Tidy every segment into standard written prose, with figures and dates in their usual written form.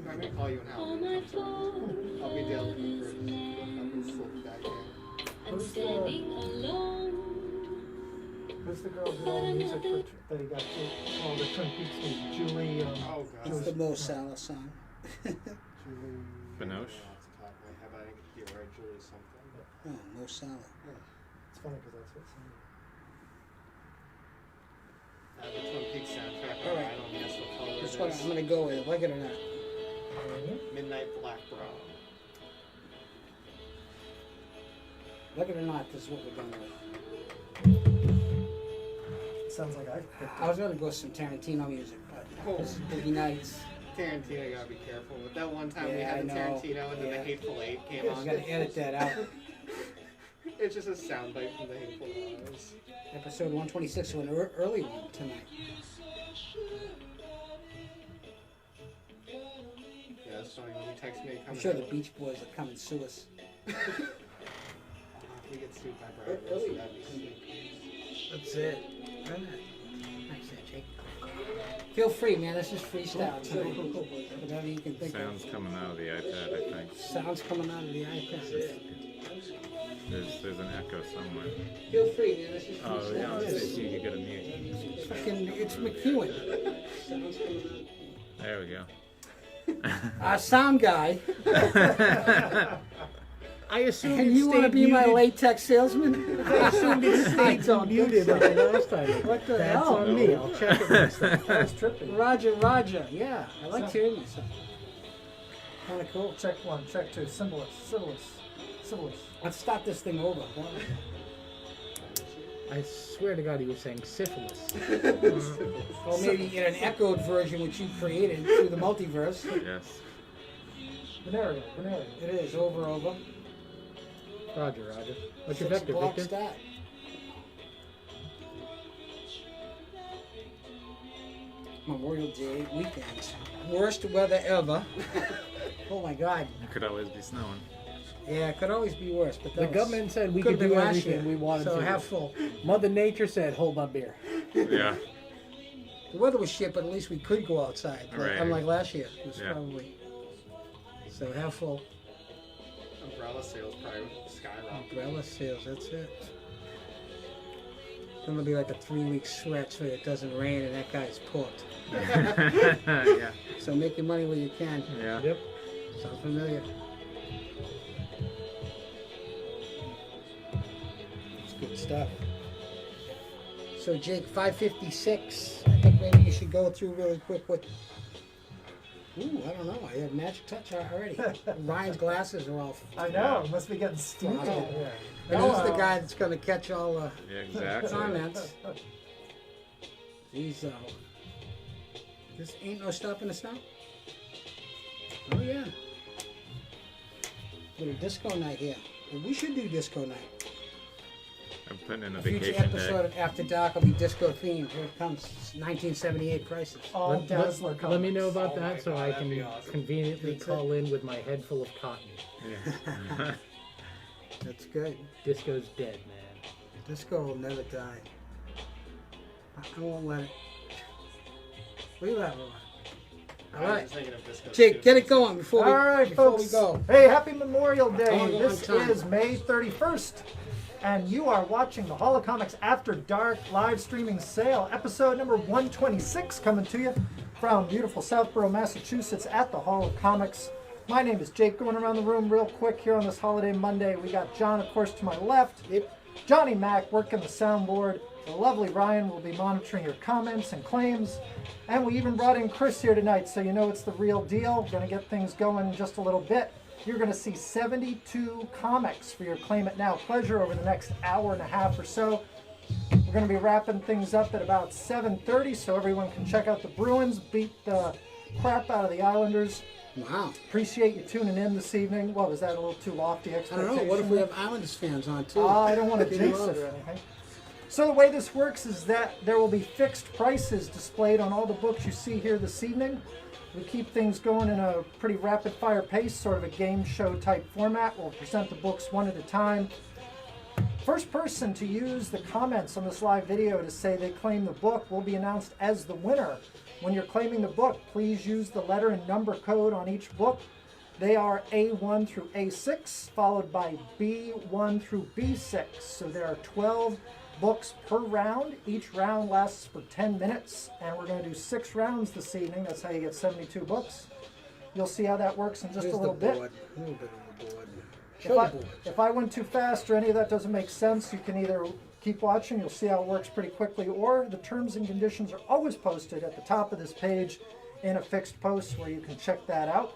I'm gonna call you an hour. I'll be down for slip back Who's the girl doing all the music for that he got all the Twin Peaks with Julie? Oh god. It's the Mo Salah song. Julie. Binoche? How about I hear right, Julie something? Oh, Mo Salah. Yeah. It's funny because that's what somebody. I have a Twin Peaks soundtrack. All right. I don't guess what color This it one is. I'm gonna go with, like it or not. Midnight Black Brown. Like it or not, this is what we're going with. Sounds like I picked I was gonna go with some Tarantino music, but this is Boogie Nights. Tarantino, gotta be careful. With that one time we Yeah, had the I know. Tarantino and then Yeah. the Hateful Eight came You on. gotta edit that out. It's just a soundbite from the Hateful Eight. Episode 126, so an early one tonight. Yeah, it's funny when you text me. I'm sure the Beach Boys will come and sue us. If we get sued by Brian Wilson, that'd be sweet. That's it. Thanks, Jake. Feel free, man. This is freestyle tonight. Whatever you can think Sounds of. coming out of the iPad, I think. Sounds coming out of the iPad. There's an echo somewhere. Feel free, man. This is Oh, freestyle. yeah, you gotta mute. Fucking, it's McEwen. Sounds coming out. There we go. Our sound guy. I assume And you want to be my latex salesman? I assumed it stayed don't think muted so. like the last time. What the That's hell? on me. I'll check it next time. That was trippy. Roger. Yeah, I like hearing myself. Kind of cool. Check one, check two. Syphilis. Let's start this thing over. I swear to God, he was saying syphilis. Or maybe in an echoed version which you created through the multiverse. Yes. Venereal. It is over. Roger. What's your 6 vector, o'clock Victor? start. Memorial Day weekend. Worst weather ever. Oh my God. It could always be snowing. Yeah, it could always be worse. But The that was- government said we could've could do been last everything year. we wanted So to. half full. Mother Nature said, hold my beer. Yeah. The weather was shit, but at least we could go outside. Right. Unlike last year. It was Yeah. probably. So half full. Umbrella sales probably skyrocketed. Umbrella sales, that's it. Then there'll be like a 3-week stretch so it doesn't rain and that guy's porked. Yeah. So make your money where you can. Yeah. Yep. Sounds familiar. It's good stuff. So Jake, 556. I think maybe you should go through really quick what. Ooh, I don't know. I have magic touch already. Ryan's glasses are all. I know. It must be getting stinky in here. And who's the guy that's going to catch all the Yeah, exactly. comments? He's This ain't no stopping us now. Oh yeah. Little disco night here. Well, we should do disco night. I'm putting in a A future vacation episode day. of After Dark will be disco themed. Here it comes. 1978 prices. All Dazzler Let me know comics. about Oh that my so God, I that'd be can awesome. conveniently That's call in with my head full of cotton. Yeah. That's good. Disco's dead, man. Disco will never die. I won't let it. Look at that one. All I was right. just thinking of disco Jake, too. get it going before we, All right, before folks. we go. Hey, happy Memorial Day. I wanna go This on time. is May 31st, and you are watching the Holocomics After Dark live streaming sale, episode number 126, coming to you from beautiful Southborough, Massachusetts at the Holocomics. My name is Jake. Going around the room real quick here on this holiday Monday. We got John, of course, to my left. Yep. Johnny Mac working the soundboard. The lovely Ryan will be monitoring your comments and claims. And we even brought in Chris here tonight, so you know it's the real deal. We're going to get things going in just a little bit. You're going to see 72 comics for your Claim It Now pleasure over the next hour and a half or so. We're going to be wrapping things up at about 7:30, so everyone can check out the Bruins, beat the crap out of the Islanders. Wow. Appreciate you tuning in this evening. What, was that a little too lofty I expectation? don't know. What if we have Islanders fans on too? I don't want to Get jinx them it off. or anything. So the way this works is that there will be fixed prices displayed on all the books you see here this evening. We keep things going in a pretty rapid fire pace, sort of a game show type format. We'll present the books one at a time. first person to use the comments on this live video to say they claim the book will be announced as the winner. When you're claiming the book, please use the letter and number code on each book. They are A1 through A6, followed by B1 through B6. So there are 12 books per round. Each round lasts for 10 minutes, and we're going to do 6 rounds this evening. That's how you get 72 books. You'll see how that works in just Here's a little the bit. board. A little bit of the board. Show the board. If I went too fast or any of that doesn't make sense, you can either keep watching, you'll see how it works pretty quickly, or the terms and conditions are always posted at the top of this page in a fixed post where you can check that out.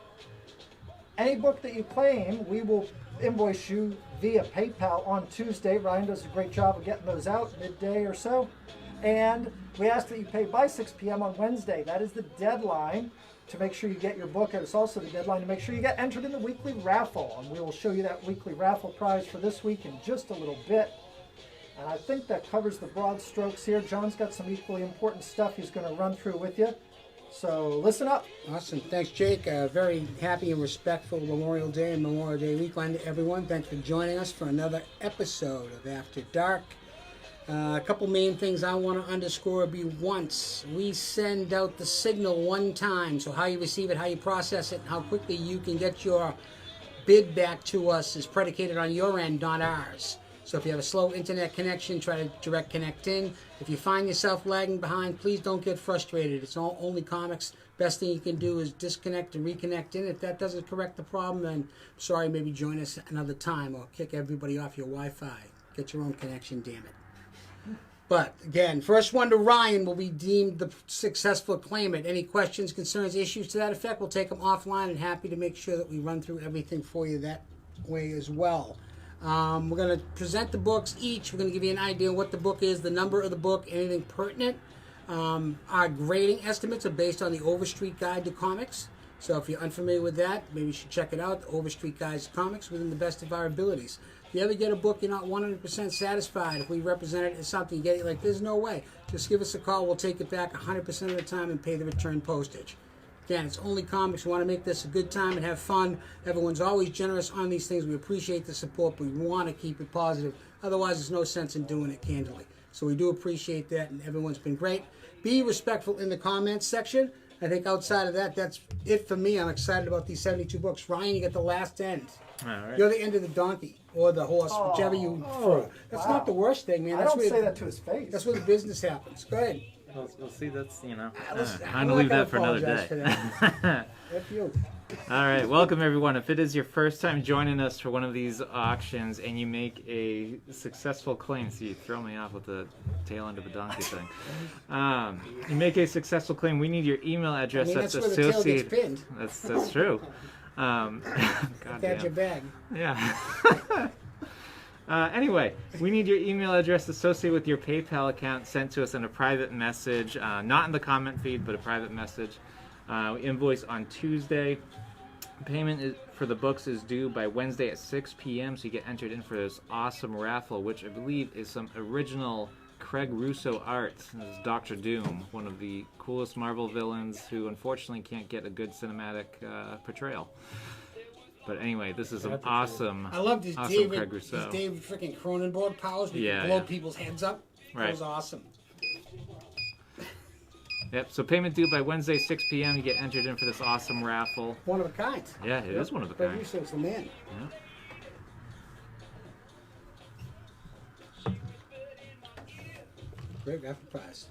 Any book that you claim, we will invoice you via PayPal on Tuesday. Ryan does a great job of getting those out midday or so. And we ask that you pay by 6 p.m. on Wednesday. That is the deadline to make sure you get your book. And it's also the deadline to make sure you get entered in the weekly raffle. And we will show you that weekly raffle prize for this week in just a little bit. And I think that covers the broad strokes here. John's got some equally important stuff he's going to run through with you. So listen up. Awesome. Thanks, Jake. Very happy and respectful Memorial Day and Memorial Day weekend to everyone. Thanks for joining us for another episode of After Dark. A couple main things I want to underscore be once. We send out the signal one time, so how you receive it, how you process it, how quickly you can get your bid back to us is predicated on your end, not ours. So if you have a slow internet connection, try to direct connect in. If you find yourself lagging behind, please don't get frustrated. It's only comics. Best thing you can do is disconnect and reconnect in. If that doesn't correct the problem, then sorry, maybe join us another time or kick everybody off your Wi-Fi. Get your own connection, damn it. But again, first one to Ryan will be deemed the successful claimant. Any questions, concerns, issues to that effect, we'll take them offline, and happy to make sure that we run through everything for you that way as well. We're going to present the books each. We're going to give you an idea of what the book is, the number of the book, anything pertinent. Our grading estimates are based on the Overstreet Guide to Comics. So if you're unfamiliar with that, maybe you should check it out. The Overstreet Guide to Comics within the best of our abilities. If you ever get a book you're not 100% satisfied, if we represent it as something, you get it like, there's no way. Just give us a call. We'll take it back 100% of the time and pay the return postage. Again, it's only comics. We want to make this a good time and have fun. Everyone's always generous on these things. We appreciate the support, but we want to keep it positive. Otherwise, there's no sense in doing it candidly. So we do appreciate that, and everyone's been great. Be respectful in the comments section. I think outside of that, that's it for me. I'm excited about these 72 books. Ryan, you get the last end. All right. You're the end of the donkey or the horse, whichever you prefer. That's not the worst thing, man. I That's don't where say that to his face. That's where the business happens. Go ahead. We'll see. That's, you know, Listen, I'm gonna leave that for another apologize day. for that. F you. All right, welcome everyone. If it is your first time joining us for one of these auctions and you make a successful claim, see, you throw me off with the tail end of the donkey thing. You make a successful claim. We need your email address. That's where the tail gets associated. pinned. That's true. God That's your damn. bag. Yeah. Anyway, we need your email address associated with your PayPal account sent to us in a private message, not in the comment feed, but a private message. We invoice on Tuesday. Payment for the books is due by Wednesday at 6 p.m. So you get entered in for this awesome raffle, which I believe is some original Craig Russo art. This is Dr. Doom, one of the coolest Marvel villains who unfortunately can't get a good cinematic portrayal. But anyway, this is an awesome, I loved his awesome David, Craig Russo. his David freaking Cronenberg powers. We Yeah, could blow yeah. people's heads up. Right. That was awesome. Yep, so payment due by Wednesday, 6 p.m. You get entered in for this awesome raffle. One of a kind. Yeah, it is one of a Craig kind. Russo's the man. Yeah. Great raffle prize.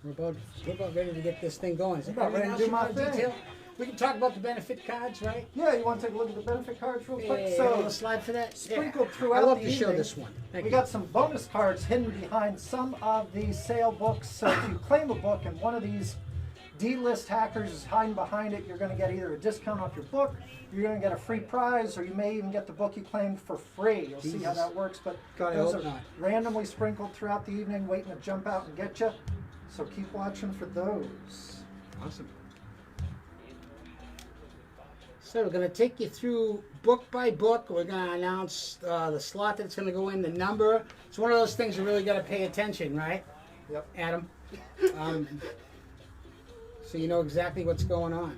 We're about ready to get this thing going. Is About ready to do my thing. detail? We can talk about the benefit cards, right? Yeah, you want to take a look at the benefit cards real quick? Yeah, So, a slide for that. sprinkled Yeah. throughout I love the to show evening, this one. Thank we you. got some bonus cards hidden behind some of the sale books. So if you claim a book and one of these D-list hackers is hiding behind it, you're going to get either a discount off your book, you're going to get a free prize, or you may even get the book you claimed for free. You'll see how Jesus. that works. But God, I those hope are not. randomly sprinkled throughout the evening, waiting to jump out and get you. So keep watching for those. Awesome. So we're going to take you through book by book. We're going to announce the slot that it's going to go in, the number. It's one of those things you really got to pay attention, right, Yep. Adam? So you know exactly what's going on.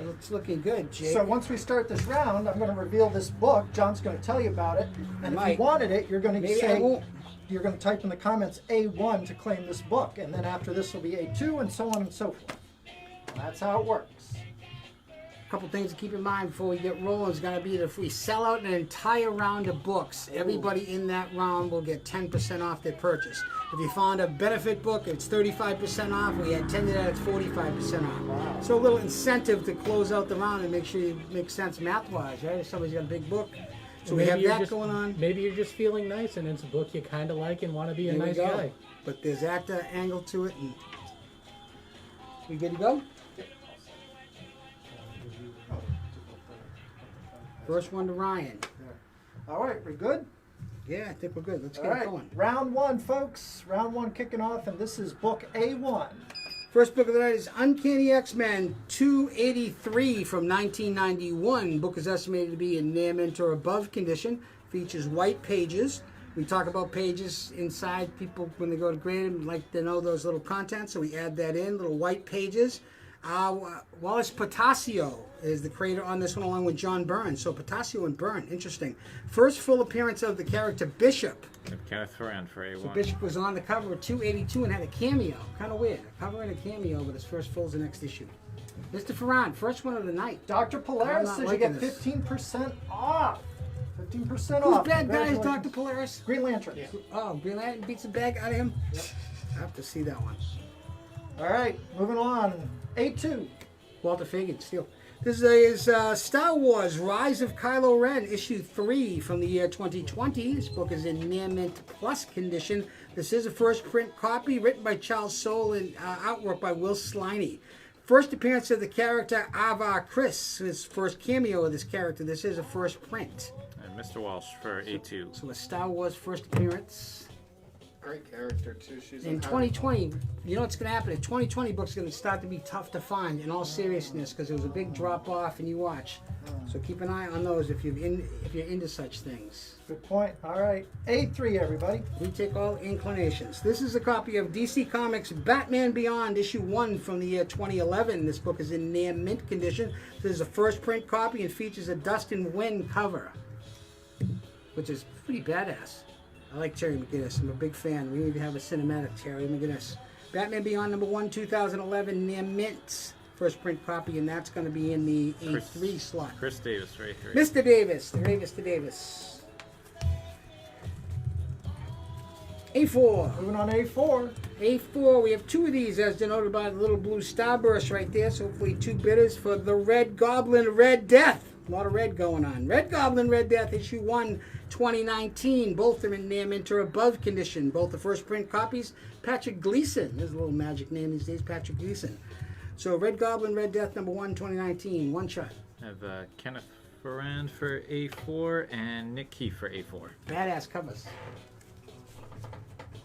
It's looking good, Jake. So once we start this round, I'm going to reveal this book. John's going to tell you about it, and if you wanted it, you're going to Maybe I say won't. you're going to type in the comments A1 to claim this book, and then after this will be A2, and so on and so forth. And that's how it works. A couple things to keep in mind before we get rolling is going to be that if we sell out an entire round of books, everybody in that round will get 10% off their purchase. If you found a benefit book, it's 35% off. We had 10 that it's 45% off. Wow. So a little incentive to close out the round and make sure it makes sense math-wise, right? If somebody's got a big book. So we have you're that just, going on. Maybe you're just feeling nice and it's a book you kind of like and want to be a There we nice go. guy. But there's that angle to it. And we good to go? First one to Ryan. All right, we're good? Yeah, I think we're good. Let's All get it right, going. round one, folks. Round one kicking off, and this is book A1. First book of the night is Uncanny X-Men 283 from 1991. Book is estimated to be in near mint or above condition. Features white pages. We talk about pages inside. People, when they go to grade them, like to know those little contents, so we add that in, little white pages. Wallace Potasio is the creator on this one, along with John Byrne. So Potasio and Byrne, interesting. First full appearance of the character Bishop. And Kenneth Ferrand for A1. So Bishop was on the cover of 282 and had a cameo. Kind of weird. A cover and a cameo, but his first full is the next issue. Mr. Ferrand, first one of the night. Dr. I'm Polaris not says you liking get this. 15% off. 15% Who's off. bad guy is Congratulations. Dr. Polaris? Green Lantern. Oh, Green Lantern beats the bag out of him? Yep. I have to see that one. All right, moving on. A2. Walter Fagan, Steel. This is Star Wars Rise of Kylo Ren, issue 3 from the year 2020. This book is in near mint plus condition. This is a first print copy written by Charles Soule and artwork by Will Sliney. First appearance of the character Ava Chris, his first cameo of this character. This is a first print. And Mr. Walsh for A2. So a Star Wars first appearance. Great character too. She's In 2020, you know what's going to happen? In 2020, books going to start to be tough to find. In all seriousness, because there was a big drop off, and you watch. So keep an eye on those if you're into such things. Good point. All right, A3, everybody. We take all inclinations. This is a copy of DC Comics Batman Beyond, issue 1 from the year 2011. This book is in near mint condition. This is a first print copy and features a Dustin Nguyen cover, which is pretty badass. I like Terry McGinnis. I'm a big fan. We need to have a cinematic Terry McGinnis. Batman Beyond number 1, 2011, near mint. First print copy, and that's going to be in the A3 slot. Chris Davis for A3. Mr. Davis, the Davis to Davis. A4. Moving on A4. A4, we have 2 of these as denoted by the little blue starburst right there. So hopefully 2 bidders for the Red Goblin Red Death. A lot of red going on. Red Goblin Red Death, issue 1, 2019. Both are in near mint or above condition. Both the first print copies. Patrick Gleason. There's a little magic name these days, Patrick Gleason. So Red Goblin Red Death, number 1, 2019. One shot. I have Kenneth Ferrand for A4 and Nick Keefe for A4. Badass covers.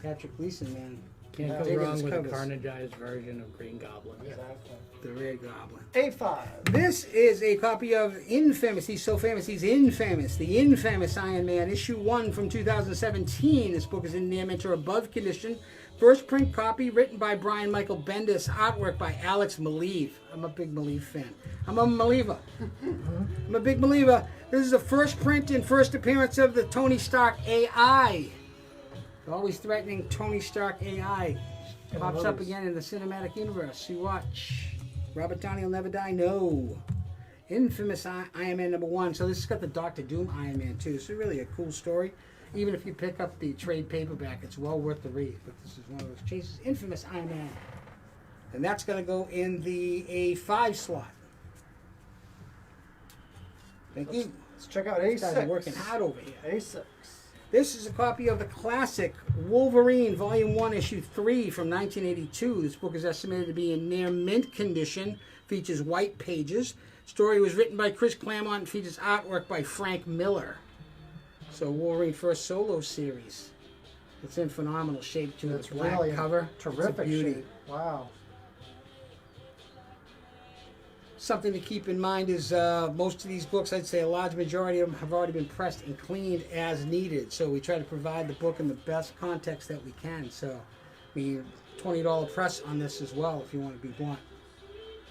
Patrick Gleason, man. Can't Yeah. go Digging wrong his with a covers. carnageized version of Green Goblin. The Red Goblin. A5. This is a copy of Infamous. He's so famous, he's infamous. The Infamous Iron Man, issue 1 from 2017. This book is in near mint or above condition. First print copy written by Brian Michael Bendis. Artwork by Alex Maleev. I'm a big Maleev fan. I'm a believer. I'm a big believer. This is the first print and first appearance of the Tony Stark AI. Always threatening Tony Stark AI. Pops up again in the cinematic universe. You watch. Robert Downey will never die. No. Infamous Iron Man number 1. So this has got the Doctor Doom Iron Man too. This is really a cool story. Even if you pick up the trade paperback, it's well worth the read. But this is one of those chases. Infamous Iron Man. And that's going to go in the A5 slot. Thank you. Let's check out These guys are A6. working hard over here. A6. This is a copy of the classic Wolverine, Volume 1, Issue 3 from 1982. This book is estimated to be in near mint condition. Features white pages. Story was written by Chris Claremont and features artwork by Frank Miller. So Wolverine first solo series. It's in phenomenal shape too. It's It's black really cover. Terrific It's a beauty. shape. Wow. Something to keep in mind is most of these books, I'd say a large majority of them have already been pressed and cleaned as needed. So we try to provide the book in the best context that we can. So, I mean, $20 press on this as well if you want to be blunt.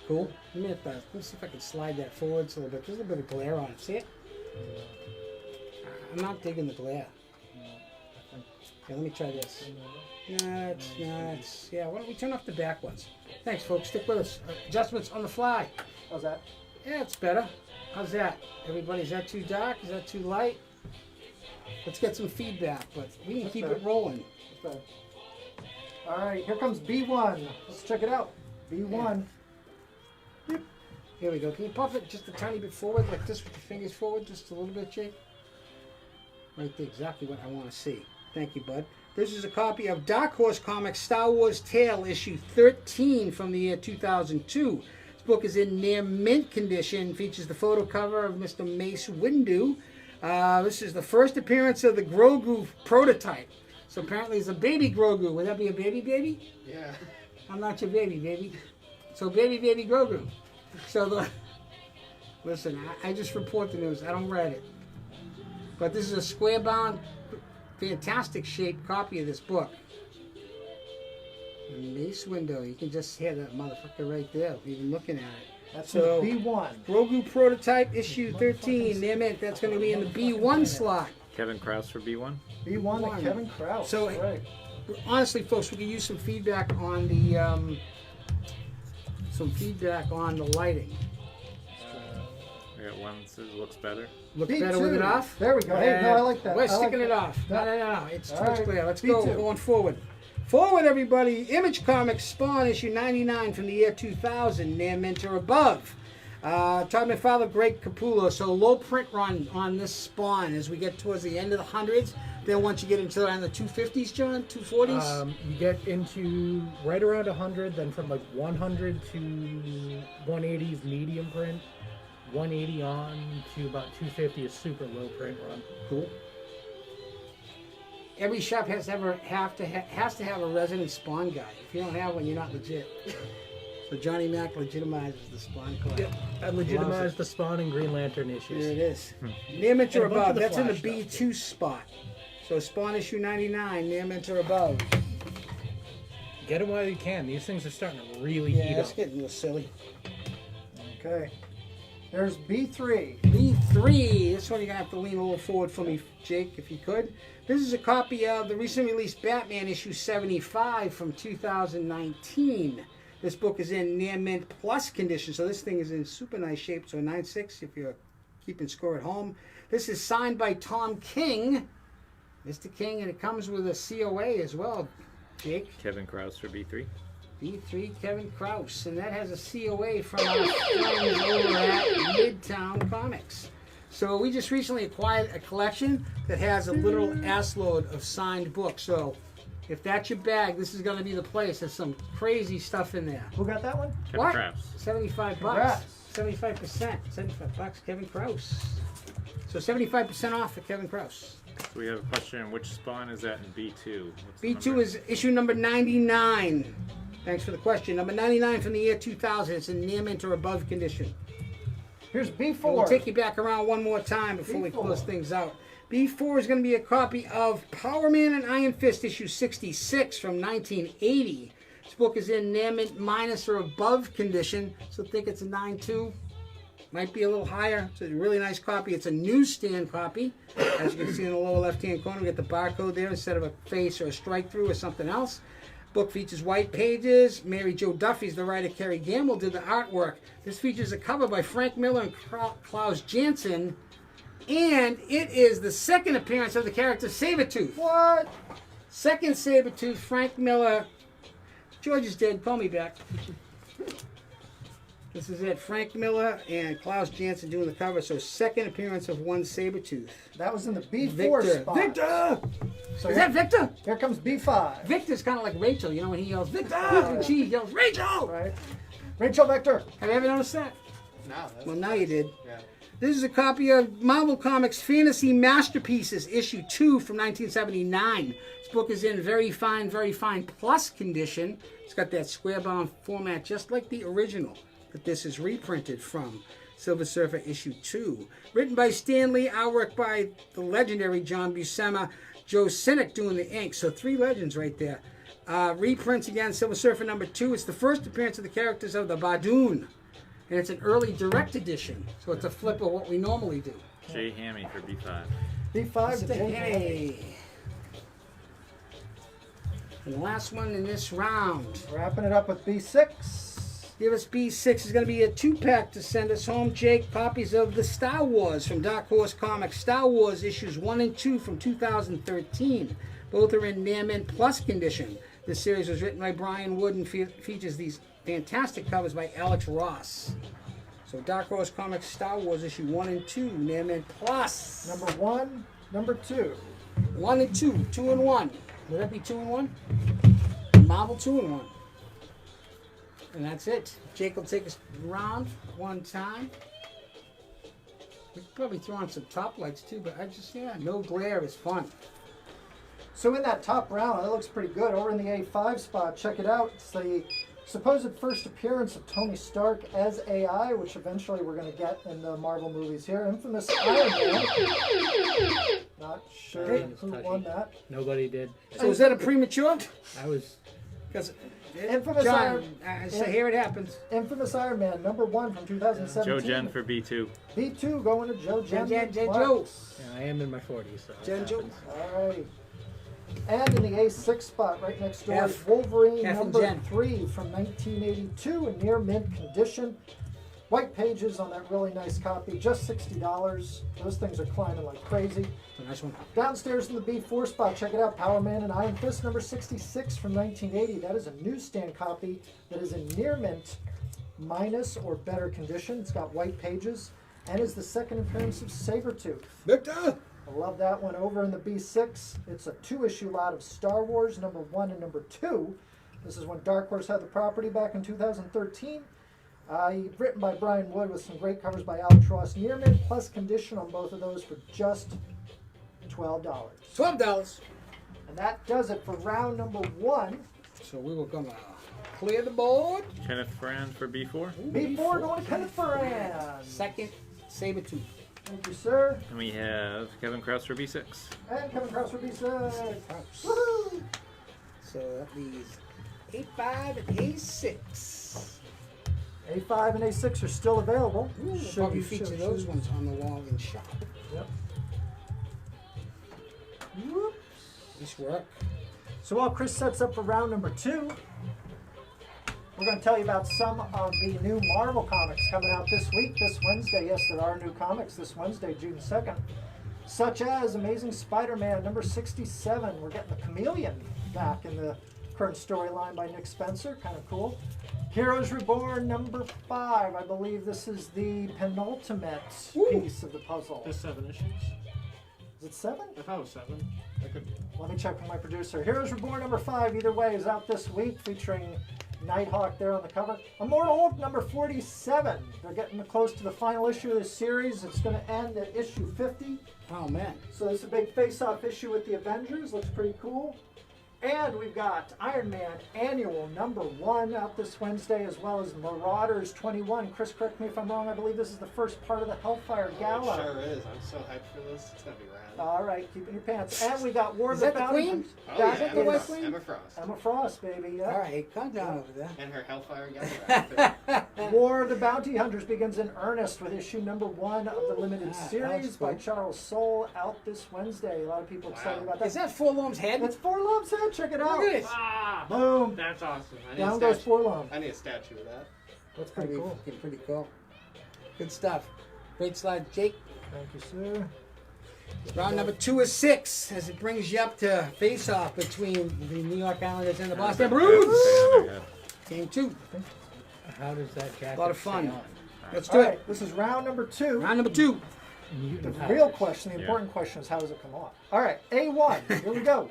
Cool. Let me see if I can slide that forward a little bit. There's a little bit of glare on it. See it? I'm not digging the glare. Okay, let me try this. Yeah, why don't we turn off the back ones? Thanks, folks. Stick with us. Adjustments on the fly. How's that? Yeah, it's better. How's that? Everybody, is that too dark? Is that too light? Let's get some feedback, but we can That's keep better. it rolling. All right, here comes B1. Let's check it out. B1. Here we go. Can you puff it just a tiny bit forward, like this, with your fingers forward, just a little bit, Jake? Right there, exactly what I want to see. Thank you, bud. This is a copy of Dark Horse Comics Star Wars Tale, issue 13 from the year 2002. This book is in near mint condition, features the photo cover of Mr. Mace Windu. This is the first appearance of the Grogu prototype. So apparently it's a baby Grogu. Would that be a baby? Yeah. I'm not your baby. So baby Grogu. So listen, I just report the news. I don't write it. But this is a square bound, fantastic shaped copy of this book. Mace Windu. You can just hear that motherfucker right there, even looking at it. That's So, in B1. Grogu prototype issue 13. Near mint. That's going to be in the B1 slot. Kevin Krause for B1. B1 to Kevin Krause. So, right. honestly, folks, we can use some feedback on the lighting. I got one that says looks better. Look B2. better with it off. There we go. Hey, no, I like that. We're I like sticking it that. off. No. It's too All much right. glare. Let's B2. go. Going forward. Forward, everybody. Image Comics Spawn issue 99 from the year 2000. Near mint or above. Todd McFarlane, Greg Capullo. So low print run on this Spawn as we get towards the end of the hundreds. Then once you get into around the 250s, John, 240s. You get into right around 100, then from like 100 to 180 is medium print, 180 on to about 250 is super low print run. Cool. Every shop has to have a resident Spawn guy. If you don't have one, you're not legit. So Johnny Mac legitimizes the Spawn collection. I legitimized the Spawn and Green Lantern issues. There it is. Near mint or And a bunch above. of the That's in the Flash stuff, B2 spot. So Spawn issue 99, near mint or above. Get them while you can. These things are starting to really Yeah, heat that's up. getting a little silly. Okay. There's B3. B3. This one you're going to have to lean a little forward for me, Jake, if you could. This is a copy of the recently released Batman issue 75 from 2019. This book is in near mint plus condition, so this thing is in super nice shape. So 9.6 if you're keeping score at home. This is signed by Tom King, Mr. King, and it comes with a COA as well, Jake. Kevin Krause for B3. B3 Kevin Krause, and that has a COA from our friends over at Midtown Comics. So we just recently acquired a collection that has a literal assload of signed books. So if that's your bag, this is going to be the place. There's some crazy stuff in there. Who got that one? Kevin What? Krause. 75 Congrats. bucks. 75%. 75 bucks, Kevin Krause. So 75% off for Kevin Krause. So we have a question: which Spawn is that in B2? What's the B2 number? is issue number 99. Thanks for the question. Number 99 from the year 2000. It's in near mint or above condition. Here's B4. We'll take you back around one more time before we B4. close things out. B4 is going to be a copy of Power Man and Iron Fist issue 66 from 1980. This book is in near mint minus or above condition, so think it's a 9.2. Might be a little higher. It's a really nice copy. It's a newsstand copy. As you can see in the lower left-hand corner, we get the barcode there instead of a face or a strike-through or something else. Book features white pages. Mary Jo Duffy's the writer. Kerry Gamble did the artwork. This features a cover by Frank Miller and Klaus Janson. And it is the second appearance of the character Sabretooth. What? Second Sabretooth, Frank Miller. George is dead. Call me back. This is it. Frank Miller and Klaus Janson doing the cover. So second appearance of one Sabretooth. That was in the B4 Victor. spot. Victor! So Is that Victor? Here comes B5. Victor's kind of like Rachel. You know when he yells Victor and she yells Rachel. Right. Rachel Victor. Have you ever noticed that? No. That's Well, now you did. Yeah. This is a copy of Marvel Comics Fantasy Masterpieces, issue 2 from 1979. This book is in very fine plus condition. It's got that square-bound format just like the original that this is reprinted from. Silver Surfer issue 2. Written by Stan Lee, artwork by the legendary John Buscema, Joe Sinek doing the ink. So 3 legends right there. Reprints again, Silver Surfer number 2. It's the first appearance of the characters of the Badoon. And it's an early direct edition. So it's a flip of what we normally do. Jay Hammy for B5. B5 to Mr. Jake. Hey. And the last one in this round. Wrapping it up with B6. Give us B6. It's going to be a 2-pack to send us home, Jake. Copies of the Star Wars from Dark Horse Comics. Star Wars issues 1 and 2 from 2013. Both are in Near Mint Plus condition. This series was written by Brian Wood and features these fantastic covers by Alex Ross. So Dark Horse Comics Star Wars issue 1 and 2, Near Mint Plus. Number 1, number 2. 1 and 2, 2 and 1. Would that be 2 and 1? Marvel 2 and 1. And that's it. Jake will take us around one time. We could probably throw on some top lights too, but no glare is fun. So in that top round, that looks pretty good. Over in the A5 spot, check it out. It's the supposed first appearance of Tony Stark as AI, which eventually we're going to get in the Marvel movies here. Infamous Iron Man. Not sure who won that. Nobody did. So is that a premature? I was. Because Infamous John, Iron, so here it happens. Infamous Iron Man, number 1 from 2017. Joe Jen for B2. B2 going to Joe Jen. Joe. Yeah, I am in my 40s. So Jen Joe. All right. And in the A6 spot right next door is F. Wolverine F and number Jen. 3 from 1982 in near mint condition. White pages on that really nice copy, just $60. Those things are climbing like crazy. Nice one. Downstairs in the B4 spot, check it out, Power Man and Iron Fist number 66 from 1980. That is a newsstand copy that is in near mint, minus or better condition. It's got white pages and is the second appearance of Sabretooth. Victor! I love that one. Over in the B6, it's a 2-issue lot of Star Wars, number 1 and number 2. This is when Dark Horse had the property back in 2013. Written by Brian Wood with some great covers by Alex Ross. Near mint plus condition on both of those for just $12. $12. And that does it for round number 1. So we will come clear the board. Kenneth Brand for B4. B4 going to Kenneth Ferran. Second, Sabretooth. Thank you, sir. And we have Kevin Krause for B6. And Kevin Krause for B6. Woohoo! So that leaves A5 and A6. A5 and A6 are still available. Ooh, we'll probably feature those ones on the wall in shop. Yep. Whoops. Nice work. So while Chris sets up for round number 2, we're going to tell you about some of the new Marvel comics coming out this week, this Wednesday. Yes, there are new comics this Wednesday, June 2nd. Such as Amazing Spider-Man number 67. We're getting the Chameleon back in the current storyline by Nick Spencer. Kind of cool. Heroes Reborn number 5. I believe this is the penultimate piece of the puzzle. There's 7 issues. Is it 7? I thought it was 7. I could. Let me check with my producer. Heroes Reborn number 5, either way, is out this week, featuring Nighthawk there on the cover. Immortal Hulk number 47. They're getting close to the final issue of this series. It's going to end at issue 50. Oh, man. So this is a big face-off issue with the Avengers. Looks pretty cool. And we've got Iron Man Annual number 1 out this Wednesday, as well as Marauders 21. Chris, correct me if I'm wrong. I believe this is the first part of the Hellfire Gala. It sure is. I'm so hyped for this. It's going to be rad. All right, keep in your pants. And we got War of Is the that the Bounty Queen? Hunters. Oh, That yeah, the Emma, White is Queen? Emma Frost. Emma Frost, baby. Yeah. All right, calm down over there. And her Hellfire Gala. War of the Bounty Hunters begins in earnest with issue number 1 of the limited that's series by cool. Charles Soule, out this Wednesday. A lot of people excited about Is that. that Forlorn's head? It's Forlom's head. Check it out. Look at it. Ah! Boom. That's awesome. I need, Down a goes statue. Forlom. I need a statue of that. That's pretty Pretty cool. cool. Pretty cool. Good stuff. Great slide, Jake. Thank you, sir. Round number 2 is 6, as it brings you up to face-off between the New York Islanders and the Boston Bruins. Game 2. How does that jacket A lot of stay fun. on? Let's All do right, it. this is round number 2. Round number 2. The Mutant real powers. question, the Yeah. important question is how does it come off? All right, A1. Here we go.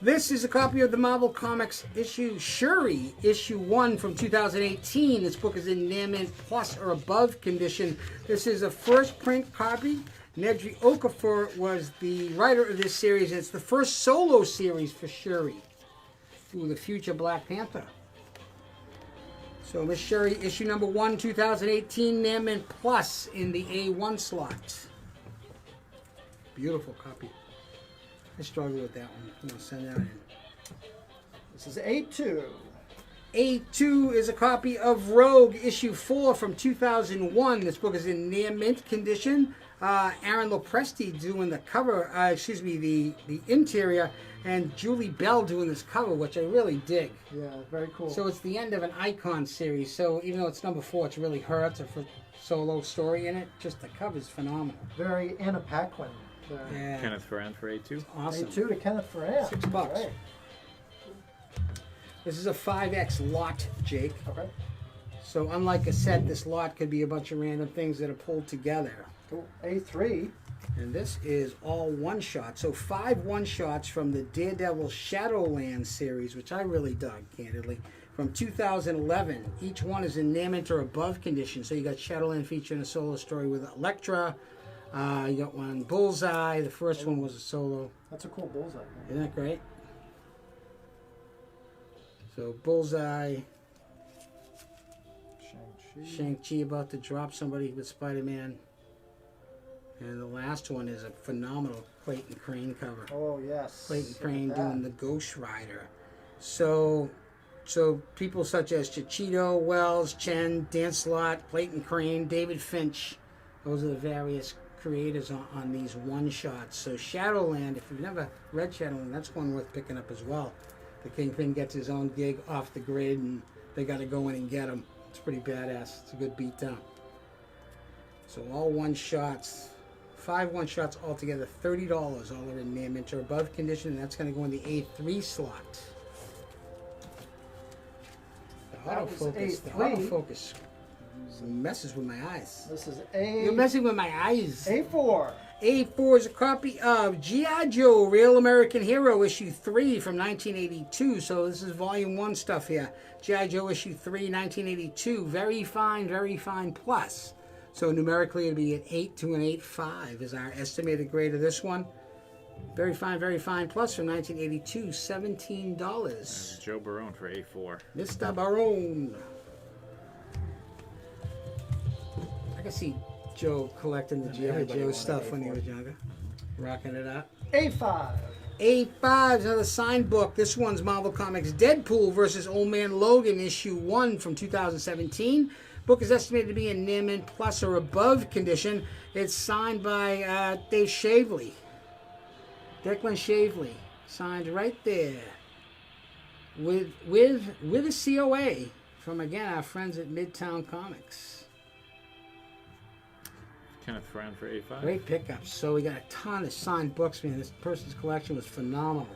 This is a copy of the Marvel Comics issue Shuri, issue 1 from 2018. This book is in Near Mint Plus or above condition. This is a first print copy. Nedry Okafor was the writer of this series. It's the first solo series for Shuri, through the future Black Panther. So Miss Shuri, issue number 1, 2018, Near Mint Plus in the A1 slot. Beautiful copy. I struggle with that one. I'm going to send that in. This is A2. A2 is a copy of Rogue issue 4 from 2001. This book is in near mint condition. Aaron Lopresti doing the cover, the interior, and Julie Bell doing this cover, which I really dig. Yeah, very cool. So it's the end of an Icon series. So even though it's number 4, it's really her. It's a solo story in it. Just the cover's phenomenal. Very Anna Paquin. Yeah. Kenneth Ferrand for A2. Awesome. A2 to Kenneth Ferrand. $6. Right. This is a 5X lot, Jake. Okay. So unlike a set, this lot could be a bunch of random things that are pulled together. Cool. A3. And this is all one-shot. So 5 one-shots from the Daredevil Shadowland series, which I really dug, candidly, from 2011. Each one is in near mint or above condition. So you got Shadowland featuring a solo story with Elektra. You got one Bullseye. The first one was a solo. That's a cool bullseye. Isn't that great? So Bullseye, Shang-Chi about to drop somebody with Spider-Man. And the last one is a phenomenal Clayton Crane cover. Oh, yes. Clayton Crane Look at that. doing the Ghost Rider. So people such as Chichito, Wells, Chen, Dan Slott, Clayton Crane, David Finch, those are the various creators on these one-shots. So Shadowland, if you've never read Shadowland, that's one worth picking up as well. The Kingpin gets his own gig off the grid, and they got to go in and get him. It's pretty badass. It's a good beatdown. So all one-shots. 5 one-shots altogether, $30. All are in near mint or above condition, and that's going to go in the A3 slot. The That was autofocus messes with my eyes. This is You're messing with my eyes. A4. A4 is a copy of G.I. Joe Real American Hero issue 3 from 1982. So this is volume 1 stuff here. G.I. Joe issue 3, 1982. Very fine plus. So numerically it'll be an 8 to an 8.5 is our estimated grade of this one. Very fine plus from 1982, $17. Joe Barone for A4. Mr. Barone. I can see Joe collecting the G.I. everybody Joe wanted stuff when he A4. was younger. Rocking it up. A5. A5 is another signed book. This one's Marvel Comics Deadpool versus Old Man Logan issue 1 from 2017. Book is estimated to be in near mint plus or above condition. It's signed by Dave Shavely. Declan Shavely. Signed right there. With a COA from, again, our friends at Midtown Comics. Kenneth Ferrand for A5. Great pickups. So we got a ton of signed books, man. This person's collection was phenomenal.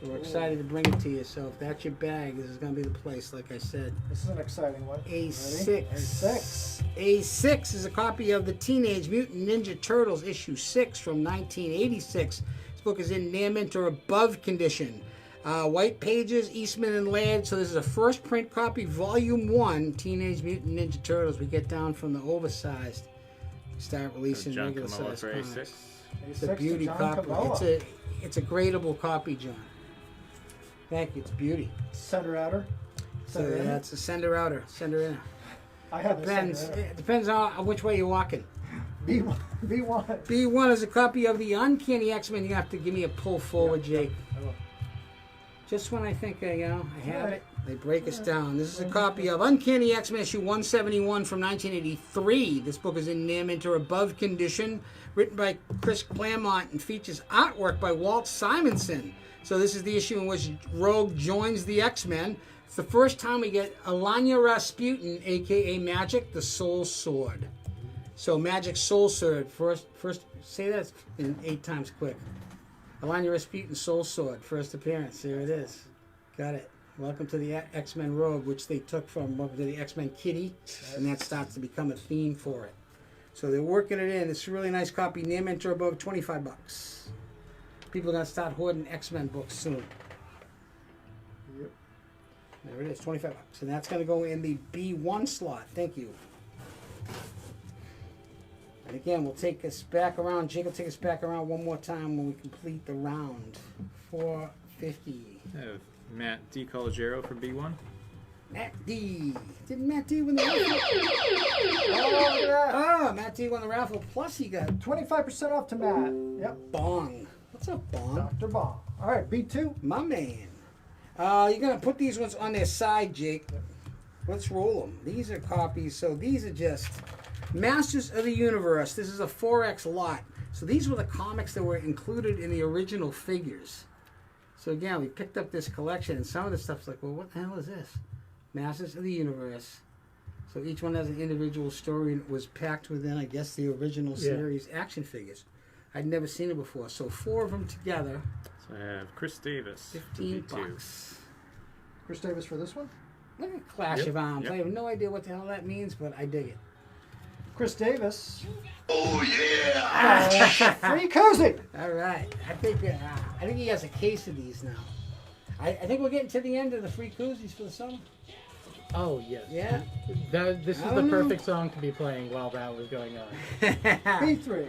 So we're excited to bring it to you. So if that's your bag, this is going to be the place, like I said. This is an exciting one. A6. Ready? A6. A6 is a copy of the Teenage Mutant Ninja Turtles issue 6 from 1986. This book is in near mint or above condition. White pages, Eastman and Laird. So this is a first print copy, volume 1, Teenage Mutant Ninja Turtles. We get down from the oversized. Start releasing John regular Camoa size for comics. A6. It's a beauty copy. It's a gradable copy, John. Thank you. It's beauty. Center outer. So yeah, it's a sender outer, sender inner. I have the Depends. center outer. It depends on which way you're walking. B1. B1. B1 is a copy of the Uncanny X-Men. You have to give me a pull forward, Jake. I will. Just when I think I have Alright. it, they break us down. This is a copy of Uncanny X-Men issue 171 from 1983. This book is in near mint or above condition, written by Chris Claremont and features artwork by Walt Simonson. So this is the issue in which Rogue joins the X-Men. It's the first time we get Alanya Rasputin, a.k.a. Magic, the Soul Sword. So Magic Soul Sword, first say that in 8 times quick. Alanya Rasputin, Soul Sword, first appearance. There it is. Got it. Welcome to the X-Men Rogue, which they took from welcome to the X-Men Kitty, and that starts to become a theme for it. So they're working it in. It's a really nice copy, near mint or above, $25. People are going to start hoarding X-Men books soon. Yep. There it is, $25. And that's going to go in the B1 slot. Thank you. And again, we'll take us back around. Jake will take us back around one more time when we complete the round. $4.50. I have Matt D. Colagero for B1. Matt D. Didn't Matt D win the raffle? Oh, look at that. Oh, Matt D won the raffle. Plus he got 25% off to Matt. Yep. Bong. What's up, Bong? Dr. Bong. All right, B2. My man. You're going to put these ones on their side, Jake. Let's roll them. These are copies. So these are just Masters of the Universe. This is a 4X lot. So these were the comics that were included in the original figures. So again, we picked up this collection, and some of the stuff's like, well, what the hell is this? Masters of the Universe. So each one has an individual story, and it was packed within, I guess, the original series action figures. I'd never seen it before. So 4 of them together. So I have Chris Davis. $15. Chris Davis for this one. Look at Clash of Arms. I have no idea what the hell that means, but I dig it. Chris Davis. Oh yeah! Free cozy. All right. I think he has a case of these now. I think we're getting to the end of the free koozies for the summer. Oh, yes. Yeah? This is the perfect song to be playing while that was going on. B3.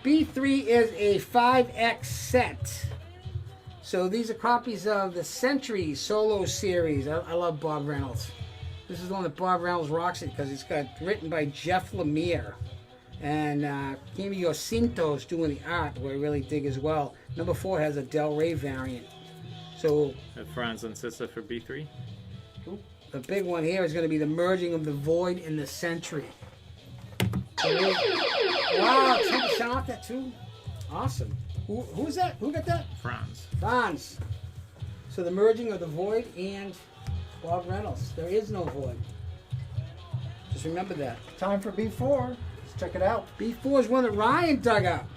B3 is a 5X set. So these are copies of the Century Solo Series. I love Bob Reynolds. This is the one that Bob Reynolds rocks it because it's got written by Jeff Lemire. And Kimi Yosinto's doing the art, who I really dig as well. Number 4 has a Del Rey variant. So Franz and Sissa for B3. the big one here is going to be the merging of the Void and the Century. Wow, 10% off that too? Awesome. Who's that? Who got that? Franz. Franz. So the merging of the Void and Bob Reynolds. There is no Void. Just remember that. Time for B4. Let's check it out. B4 is one that Ryan dug up.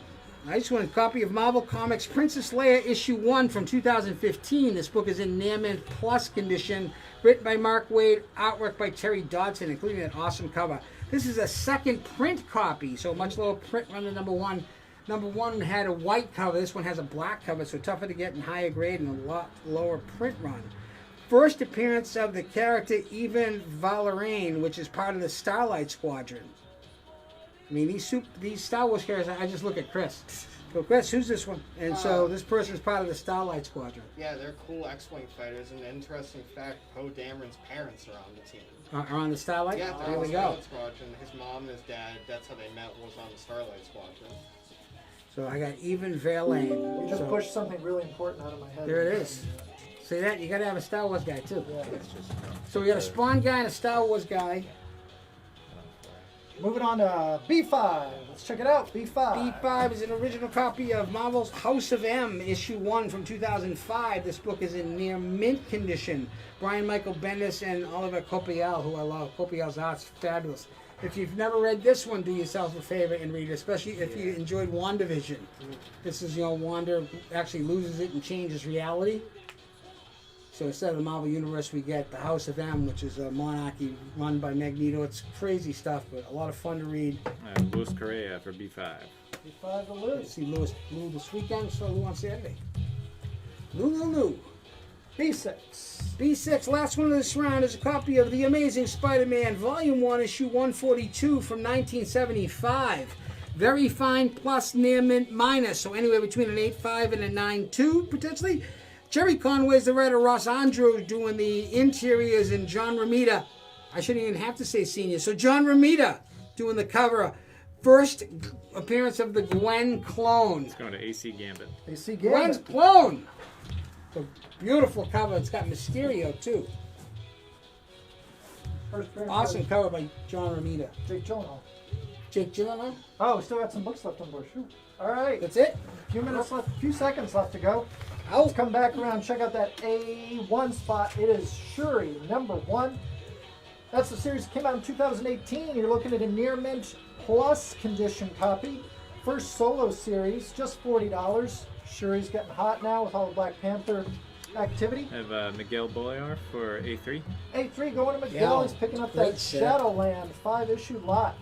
Nice one. Copy of Marvel Comics Princess Leia issue 1 from 2015. This book is in Near Plus condition. Written by Mark Waid. Artwork by Terry Dodson, including an awesome cover. This is a second print copy, so much lower print run than number 1. Number 1 had a white cover. This one has a black cover, so tougher to get in higher grade and a lot lower print run. First appearance of the character Ivan Valerian, which is part of the Starlight Squadron. I mean, these Star Wars characters, I just look at Chris. Go, Chris, who's this one? And so this person's part of the Starlight Squadron. Yeah, they're cool X-Wing fighters. And an interesting fact, Poe Dameron's parents are on the team. Are on the Starlight? Yeah, they're There on we the go. Starlight Squadron. His mom and his dad, that's how they met, was on the Starlight Squadron. So I got Ivan Valerian. You just pushed something really important out of my head. There it is. See that? You got to have a Star Wars guy too. Yeah. So we got a Spawn guy and a Star Wars guy. Moving on to B5. Let's check it out. B5. B5 is an original copy of Marvel's House of M, issue 1 from 2005. This book is in near mint condition. Brian Michael Bendis and Oliver Copiel, who I love. Copiel's art's fabulous. If you've never read this one, do yourself a favor and read it, especially if you enjoyed WandaVision. This is, Wanda actually loses it and changes reality. So instead of the Marvel Universe, we get the House of M, which is a monarchy run by Magneto. It's crazy stuff, but a lot of fun to read. Luis Correa for B5. B5 to Lou. See Lou this weekend, so Lou on Saturday. Lou. B6. B6, last one of this round is a copy of The Amazing Spider-Man, Volume 1, Issue 142 from 1975. Very fine plus, near mint minus, so anywhere between an 8.5 and a 9.2, potentially. Jerry Conway's the writer, Ross Andrews doing the interiors, and John Romita, I shouldn't even have to say senior, so John Romita doing the cover. First appearance of the Gwen clone. It's going to AC Gambit. AC Gwen's Gambit. clone! It's a beautiful cover. It's got Mysterio, too. First appearance Awesome of cover by John Romita. Jake Gyllenhaal. Jake Gyllenhaal? Oh, we still got some books left on board. Shoot. All right. That's it? A few minutes left, a few seconds left to go. Out. Let's come back around, check out that A1 spot. It is Shuri, number 1. That's the series that came out in 2018. You're looking at a near mint plus condition copy. First solo series, just $40. Shuri's getting hot now with all the Black Panther activity. I have Miguel Boyar for A3. A3 going to Miguel. He's picking up that Shadowland 5-issue lot.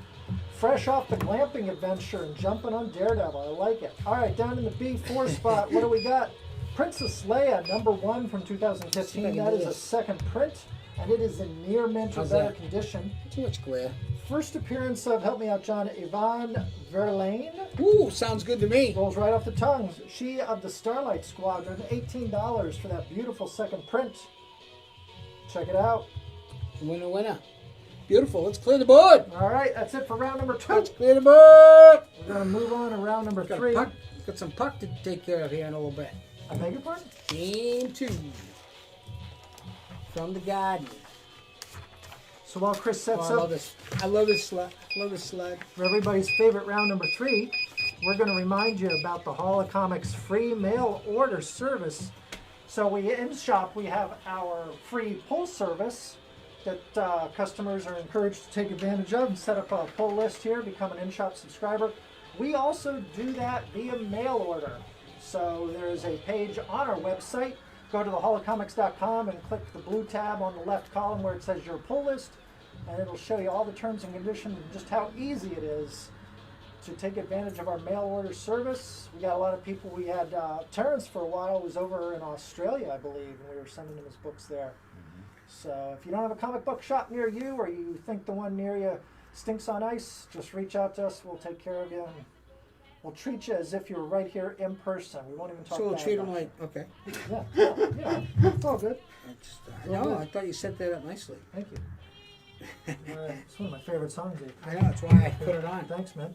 Fresh off the glamping adventure and jumping on Daredevil. I like it. All right, down in the B4 spot, what do we got? Princess Leia, number 1 from 2015. That is a second print, and it is in near mint or better condition. Too much glare. First appearance of, help me out, John, Ivan Verlaine. Ooh, sounds good to me. Rolls right off the tongue. She of the Starlight Squadron, $18 for that beautiful second print. Check it out. Winner. Beautiful. Let's clear the board. All right, that's it for round number 2. Let's clear the board. We're going to move on to round number 3. Got some puck to take care of here in a little bit. I beg your pardon? Game 2. from the garden. So while Chris Oh, sets I love up this. I love this slug. I love this slug. for everybody's favorite round number 3, we're going to remind you about the Hall of Comics free mail order service. So in shop we have our free pull service that customers are encouraged to take advantage of and set up a pull list here, become an in-shop subscriber. We also do that via mail order. So there's a page on our website. Go to thehallofcomics.com and click the blue tab on the left column where it says your pull list, and it'll show you all the terms and conditions and just how easy it is to take advantage of our mail order service. We got a lot of people. We had Terrence for a while was over in Australia, I believe, and we were sending him his books there. So if you don't have a comic book shop near you, or you think the one near you stinks on ice, just reach out to us. We'll take care of you. And we'll treat you as if you were right here in person. We won't even talk. So we'll bad treat about them like, you. okay. Yeah, it's all good. No, I thought you set that up nicely. Thank you. It's one of my favorite songs. Dave. I know, that's why I put it on. Thanks, man.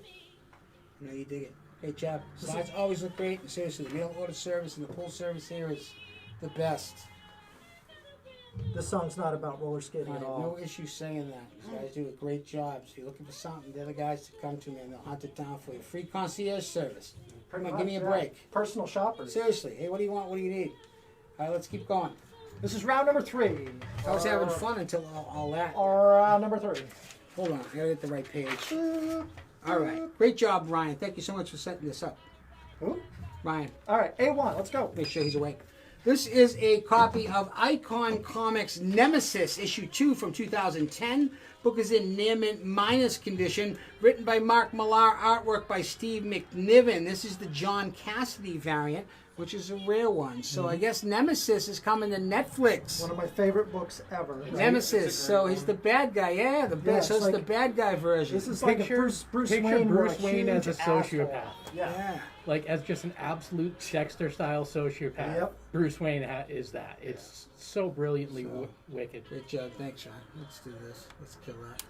I know you dig it. Great job. Slides always look great. And seriously, the mail order service and the pull service here is the best. This song's not about roller skating I at have all. no issue saying that. These guys do a great job. So you're looking for something, they're the guys to come to, man. They'll hunt it down for you. Free concierge service. Come on, give me a break. Personal shoppers. Seriously. Hey, what do you want? What do you need? All right, let's keep going. This is round number 3. I was having fun until all that. Or round number 3. Hold on, I gotta get the right page. All right. Great job, Ryan. Thank you so much for setting this up. Who? Ryan, All right, A1. Let's go. make sure he's awake. This is a copy of Icon Comics Nemesis, issue 2 from 2010. Book is in near mint minus condition. Written by Mark Millar, artwork by Steve McNiven. This is the John Cassidy variant, which is a rare one. So I guess Nemesis is coming to Netflix. One of my favorite books ever. Right? Nemesis, so he's the bad guy. Yeah, the bad. Yeah, so it's it's like- the bad guy version. This is like Picture- a Bruce picture Wayne, Bruce with Wayne as a huge asshole. sociopath. Yeah. yeah. Like as just an absolute Dexter-style sociopath. Yep. Bruce Wayne is that. It's so brilliantly wicked. Great job. Thanks, Sean. Let's do this. Let's kill that.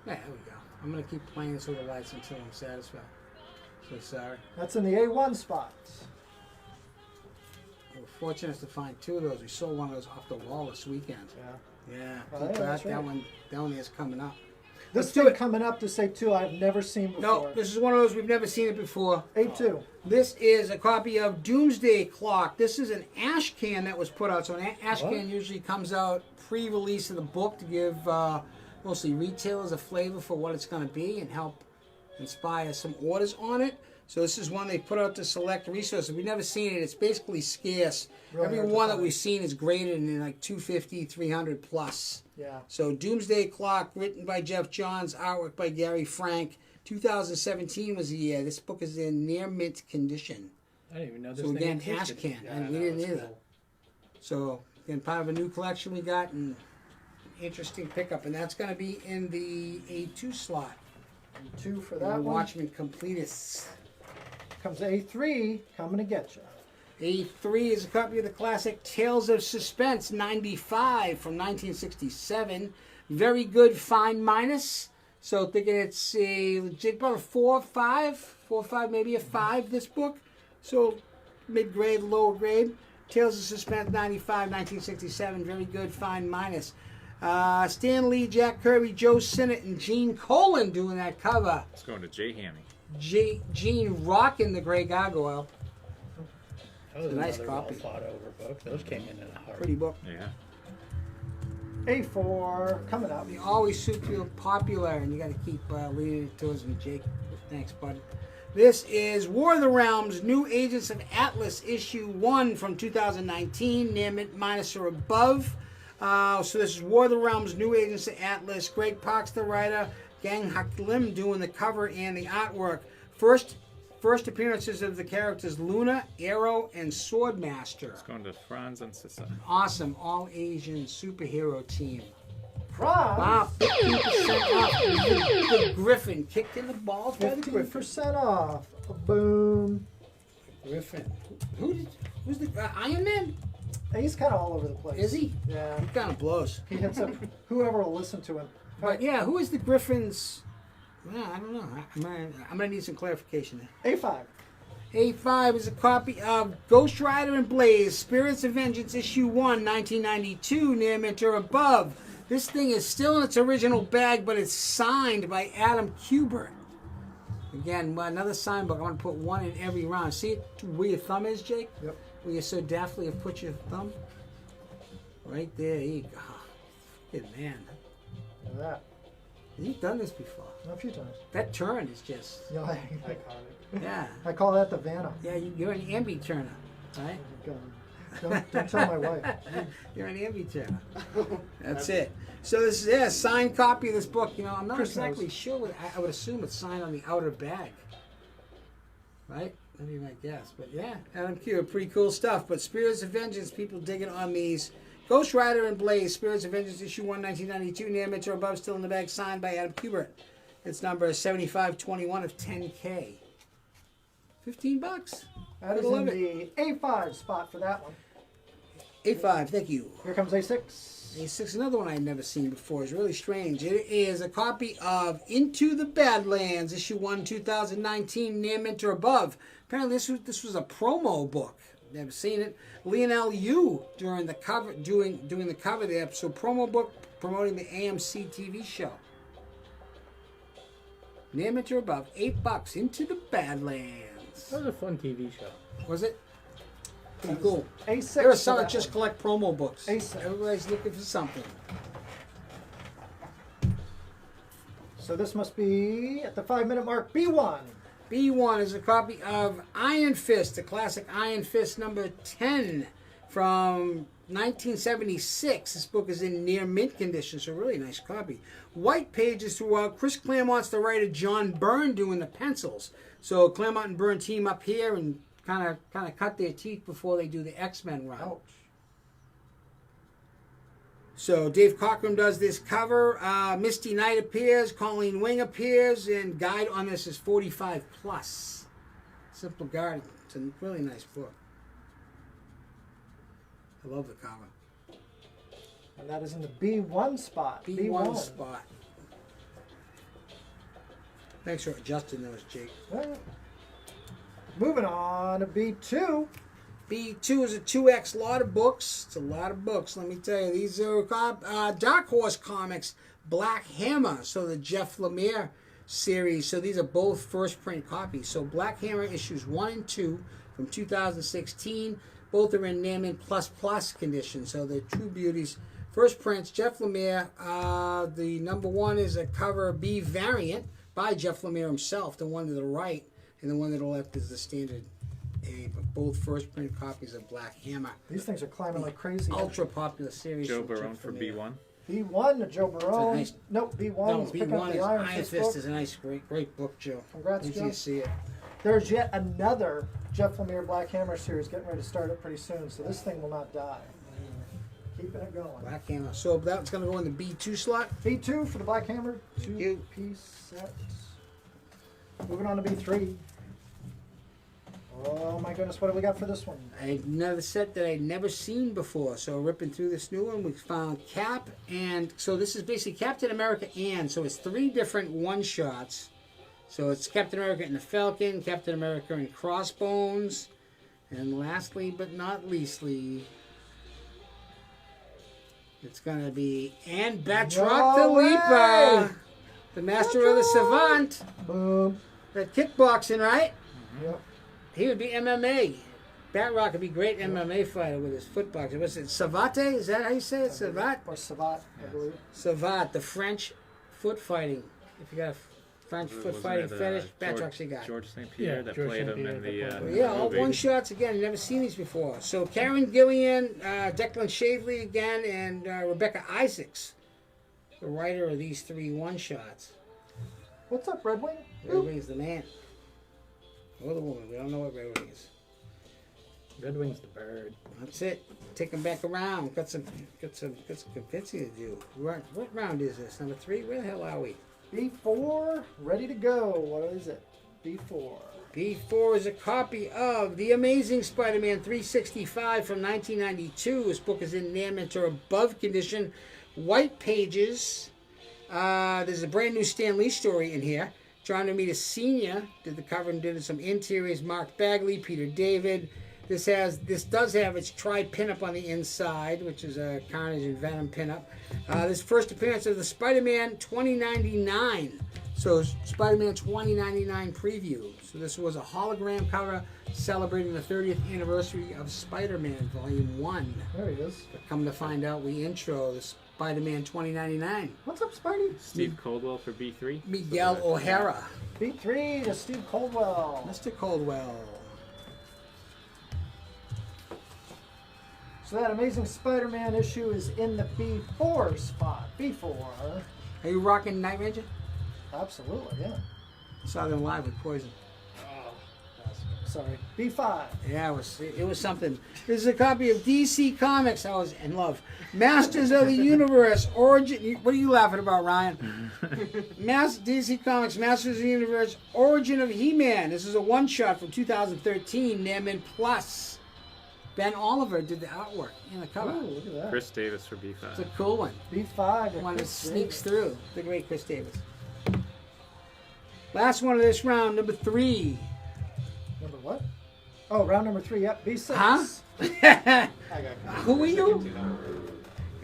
Yeah, there we go. I'm going to keep playing this with the lights until I'm satisfied. So sorry. That's in the A1 spot. We're fortunate to find 2 of those. We sold one of those off the wall this weekend. Yeah. Yeah. Oh, Keep yeah, that's that right. one is coming up. This Let's do thing it. coming up to say 2 I've never seen before. No, this is one of those we've never seen it before. A2. This is a copy of Doomsday Clock. This is an ash can that was put out. So an ash What? can usually comes out pre-release of the book to give mostly retailers a flavor for what it's going to be and help inspire some orders on it. So this is one they put out to select resources. We've never seen it. It's basically scarce. Really Every hard to one that find. we've seen is graded in like 250, 300 plus. Yeah. So Doomsday Clock, written by Jeff Johns, artwork by Gary Frank. 2017 was the year. This book is in near mint condition. I didn't even know this So thing again, ash existed. can, and we didn't that's either. cool. So again, part of a new collection we got, and interesting pickup, and that's going to be in the A2 slot. A2 for The that one. Watchmen Completists. Comes A3 coming to get you. A3 is a copy of the classic Tales of Suspense 95 from 1967. Very good, fine minus. So thinking it's a legit about a 4 or 5. 4 or 5, maybe a 5 this book. So mid-grade, lower grade. Tales of Suspense 95, 1967. Very good, fine minus. Stan Lee, Jack Kirby, Joe Sinnott, and Gene Colan doing that cover. It's going to Jay Hammy. Gene rocking the Grey Gargoyle. That was a nice another copy. well thought over book. Those came in a hurry. Pretty book. Yeah. A4 coming up. They always super popular, and you got to keep leading it towards me, Jake. Thanks, bud. This is War of the Realms, New Agents of Atlas, issue 1 from 2019, near mint minus or above. So this is War of the Realms, New Agents of Atlas. Greg Parks, the writer. Gang Haklim doing the cover and the artwork. First appearances of the characters Luna, Arrow, and Swordmaster. It's going to Franz and Sissa. Awesome, all Asian superhero team. Franz. Wow, 15% off. The Griffin kicked in the balls by the Griffin. 15% off. Boom. Griffin. Who's the Iron Man? He's kind of all over the place. Is he? Yeah. He kind of blows. He hits up whoever will listen to him. But yeah, who is the Griffin's? Well, I don't know. I'm gonna need some clarification there. A5. A5 is a copy of Ghost Rider and Blaze, Spirits of Vengeance, Issue 1, 1992, near mint or above. This thing is still in its original bag, but it's signed by Adam Kubert. Again, another sign book. I want to put one in every round. See where your thumb is, Jake? Yep. Where you so deftly have put your thumb? Right there. There you go. Good man. Look at that. You've done this before. A few times. That turn is just, You know, Iconic. yeah. I call that the Vanna. Yeah, you're an ambi turner, right? Don't tell my wife. You're an ambi turner. That's it. So this is a signed copy of this book. You know, I'm not Chris exactly knows. sure. I would assume it's signed on the outer bag. Right? That'd be my guess. But yeah, Adam Q, pretty cool stuff. But Spirits of Vengeance, people digging on these. Ghost Rider and Blaze, Spirits of Vengeance, issue 1, 1992, near mint or above, still in the bag, signed by Adam Kubert. It's number 7521 of 10K. $15. That is in the A5 spot for that one. A5, thank you. Here comes A6. A6, another one I had never seen before. It's really strange. It is a copy of Into the Badlands, issue 1, 2019, near mint or above. Apparently this was a promo book. Never seen it. Lionel Yu during the cover, doing the cover there. So promo book promoting the AMC TV show. Near mint or above, $8. Into the Badlands. That was a fun TV show. Was it? Pretty cool. A6. There are for some that that just one. collect promo books. A6. Everybody's looking for something. So this must be at the 5-minute mark. B1. B1 is a copy of Iron Fist, the classic Iron Fist number 10 from 1976. This book is in near mint condition, so really nice copy. White pages throughout. Chris Claremont's the writer, John Byrne doing the pencils. So Claremont and Byrne team up here and kind of cut their teeth before they do the X-Men run. Ouch. So Dave Cockrum does this cover. Misty Knight appears. Colleen Wing appears. And guide on this is 45 plus. Simple Garden. It's a really nice book. I love the cover. And that is in the B1 spot. B1 spot. Thanks for adjusting those, Jake. Well, moving on to B2. B2 is a 2X lot of books. It's a lot of books, let me tell you. These are Dark Horse Comics, Black Hammer. So the Jeff Lemire series. So these are both first print copies. So Black Hammer issues 1 and 2 from 2016. Both are in near mint plus condition. So they're true beauties. First prints, Jeff Lemire. The number 1 is a cover B variant by Jeff Lemire himself. The one to the right. And the one to the left is the standard A, but both first print copies of Black Hammer. These things are climbing like crazy. Ultra popular series. Joe from Barone Jeff for Lemire. B1. B1 to Joe Barone. nice- Nope, B1 No, is picking up B1 the is Iron Fist book. is a nice, great book, Joe. Congrats, Wait till Joe. you see it. There's yet another Jeff Lemire Black Hammer series getting ready to start up pretty soon, so this thing will not die. Keeping it going. Black Hammer. So that's going to go in the B2 slot. B2 for the Black Hammer, you. 2-piece set. Moving on to B3. Oh my goodness, what do we got for this one? Another set that I'd never seen before. So ripping through this new one, we found Cap, and so this is basically Captain America and, so it's 3 different one-shots. So it's Captain America and the Falcon, Captain America and Crossbones, and lastly but not leastly, it's going to be and Batroc the No way! Leaper, the master of the Savant. Boom. That kickboxing, right? Yep. He would be MMA. Batroc would be a great MMA fighter with his foot boxing. What's it? Savate? Is that how you say it? Savat? Or Savat, I believe. Savat, the French foot fighting. If you got a French foot Wasn't fighting it, fetish, Batroc's you got. George St. Pierre Yeah, that George played St. him Pierre in that the played him. Yeah, all movie. one shots again. Never seen these before. So Karen Gillian, Declan Shavely again, and Rebecca Isaacs, the writer of these 3 one shots. What's up, Red Wing? Red Wing's the man. Or the woman. We don't know what Red Wing is. Red Wing's the bird. That's it. Take them back around. Got some convincing to do. What round is this? Number 3? Where the hell are we? B4, ready to go. What is it? B4. B4 is a copy of The Amazing Spider-Man 365 from 1992. This book is in near mint or above condition. White pages. There's a brand new Stan Lee story in here. John Romita Sr. did the cover and did some interiors. Mark Bagley, Peter David. This does have its tri-pinup on the inside, which is a Carnage and Venom pinup. This first appearance of the Spider-Man 2099. So Spider-Man 2099 preview. So this was a hologram cover celebrating the 30th anniversary of Spider-Man Volume 1. There he is. But come to find out, we intro the Spider-Man 2099. What's up, Spidey? Steve Coldwell for B3. Miguel O'Hara. B3 to Steve Coldwell. Mr. Coldwell. So that Amazing Spider-Man issue is in the B4 spot. B4. Are you rocking Night Ranger? Absolutely, yeah. Saw them live with Poison. Sorry. B5. Yeah, it was something. This is a copy of DC Comics. I was in love. Masters of the Universe Origin. What are you laughing about, Ryan? DC Comics Masters of the Universe Origin of He-Man. This is a one-shot from 2013. Nearman Plus. Ben Oliver did the artwork in the cover. Oh, look at that. Chris Davis for B5. It's a cool one. B5. One that sneaks through. The great Chris Davis. Last one of this round, number 3. Number what? Oh, round number 3. Yep, B6. Huh? I got Who are you?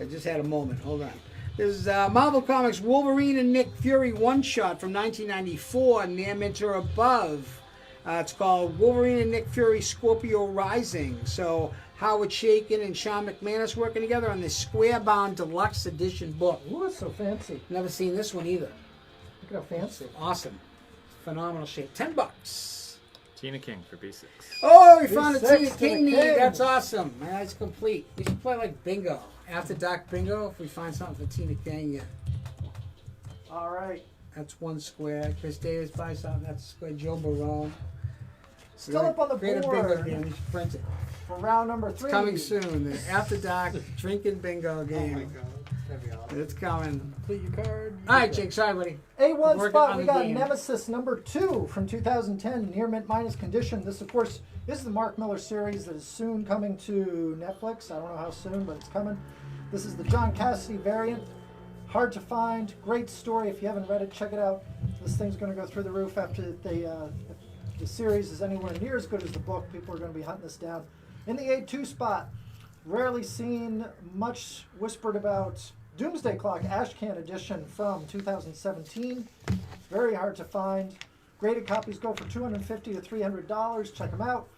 I just had a moment. Hold on. This is Marvel Comics Wolverine and Nick Fury one-shot from 1994, near Mentor Above. It's called Wolverine and Nick Fury Scorpio Rising. So Howard Chaykin and Sean McManus working together on this square-bound deluxe edition book. Ooh, it's so fancy. Never seen this one either. Look at how fancy. Awesome. Phenomenal shape. $10. Tina King for B6. Oh, we found a B6 Tina to King the need. king. That's awesome. Man, that's complete. We should play like bingo. After dark bingo, if we find something for Tina King, yeah. All right. That's one square. Chris Davis buys something. That's a square. Joe Barone. Still up on the Create a board. bingo game. We should print it. For round number 3. It's coming soon. The After dark drinking bingo Oh my game. god. That'd be awesome. It's coming. Complete your card. All right, Jake. Sorry, buddy. A1 Working spot, on we the got game. Nemesis number 2 from 2010, near mint minus condition. This, of course, is the Mark Miller series that is soon coming to Netflix. I don't know how soon, but it's coming. This is the John Cassidy variant. Hard to find. Great story. If you haven't read it, check it out. This thing's going to go through the roof after the series is anywhere near as good as the book. People are going to be hunting this down. In the A2 spot, rarely seen, much whispered about, Doomsday Clock Ashcan edition from 2017. Very hard to find. Graded copies go for $250 to $300. Check them out.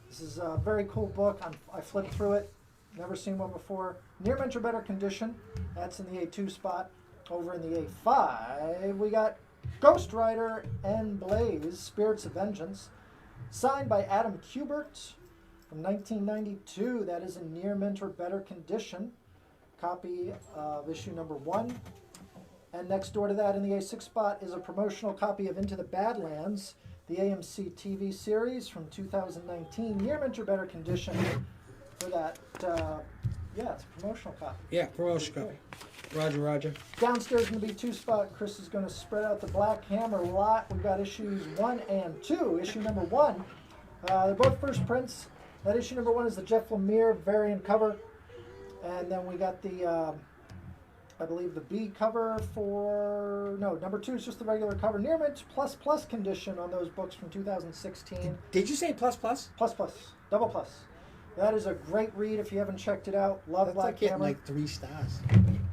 This is a very cool book. I flipped through it. Never seen one before. Near mint or better condition. That's in the A2 spot. Over in the A5, we got Ghost Rider and Blaze, Spirits of Vengeance. Signed by Adam Kubert from 1992. That is in near mint or better condition. Copy of issue number 1. And next door to that in the A6 spot is a promotional copy of Into the Badlands, the AMC TV series from 2019. Near mint or better condition for that. Yeah, it's a promotional copy. Yeah, promotion copy. Roger. Downstairs in the B2 spot, Chris is going to spread out the Black Hammer lot. We've got issues 1 and 2. Issue number 1, they're both first prints. That issue number 1 is the Jeff Lemire variant cover. And then we got the, I believe the B cover for, no, number 2 is just the regular cover. Near mint plus condition on those books from 2016. Did you say plus? Double plus. That is a great read if you haven't checked it out. Love That's Black like getting Hammer. like 3 stars.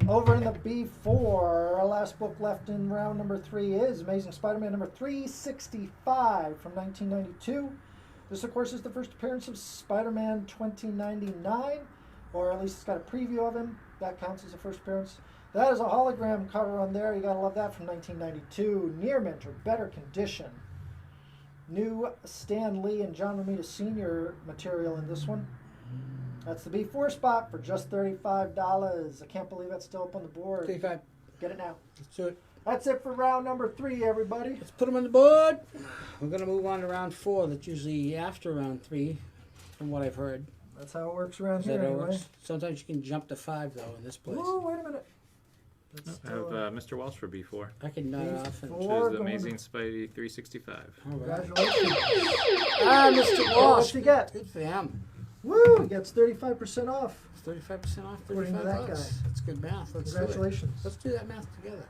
Over in the B4, our last book left in round number 3 is Amazing Spider-Man number 365 from 1992. This, of course, is the first appearance of Spider-Man 2099, or at least it's got a preview of him. That counts as a first appearance. That is a hologram cover on there. You gotta love that, from 1992. Near mint or better condition. New Stan Lee and John Romita Sr. material in this one. That's the B4 spot for just $35. I can't believe that's still up on the board. 35. Get it now. Let's do it. That's it for round number 3, everybody. Let's put them on the board. We're going to move on to round 4. That's usually after round 3, from what I've heard. That's how it works around Is here, that how it anyway. works? Sometimes you can jump to 5, though, in this place. Whoa, wait a minute. I That's have Mr. Walsh for B4. I can nod off. And... Four. Which is going the to- Amazing Spidey 365. All right. Congratulations. Mr. Well, Walsh. what'd you get? Good for him. Woo, he gets 35% off. 35% off, According to 35 that bucks. guy. That's good math. Let's do it. Congratulations. Let's do that math together.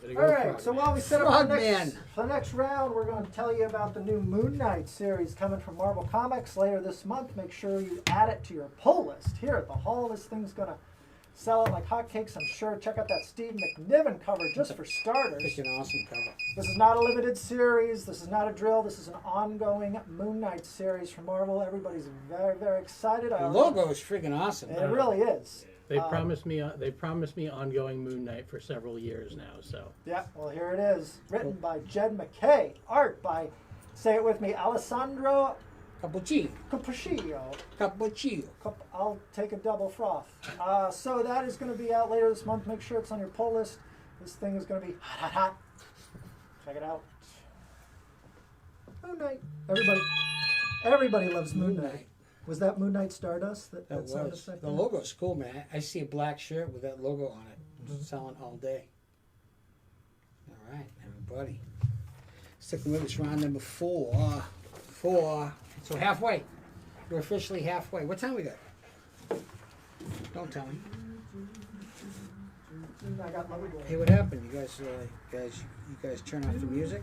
There you All go, right, Frog. so while we set up Frogman. for the next round, we're going to tell you about the new Moon Knight series coming from Marvel Comics later this month. Make sure you add it to your pull list. Here at the Hall, this thing's going to sell out like hotcakes, I'm sure. Check out that Steve McNiven cover just for starters. Freaking awesome cover. This is not a limited series. This is not a drill. This is an ongoing Moon Knight series from Marvel. Everybody's very, very excited. The logo is freaking awesome. It really is. They promised me ongoing Moon Knight for several years now. So Yeah, well, here it is. Written by Jed McKay. Art by, say it with me, Alessandro Cappuccino. Cappuccino. Cappuccino. I'll take a double froth. So that is going to be out later this month. Make sure it's on your pull list. This thing is going to be hot, hot, hot. Check it out. Moon Knight. Everybody loves Moon Knight. Was that Moon Knight Stardust? That sound was. effect The there? logo's cool, man. I see a black shirt with that logo on it. Selling all day. All right, everybody. Sticking with us, round number 4. So halfway. We're officially halfway. What time we got? Don't tell me. I got Lovely Boy. Hey, what happened? You guys turn off the music?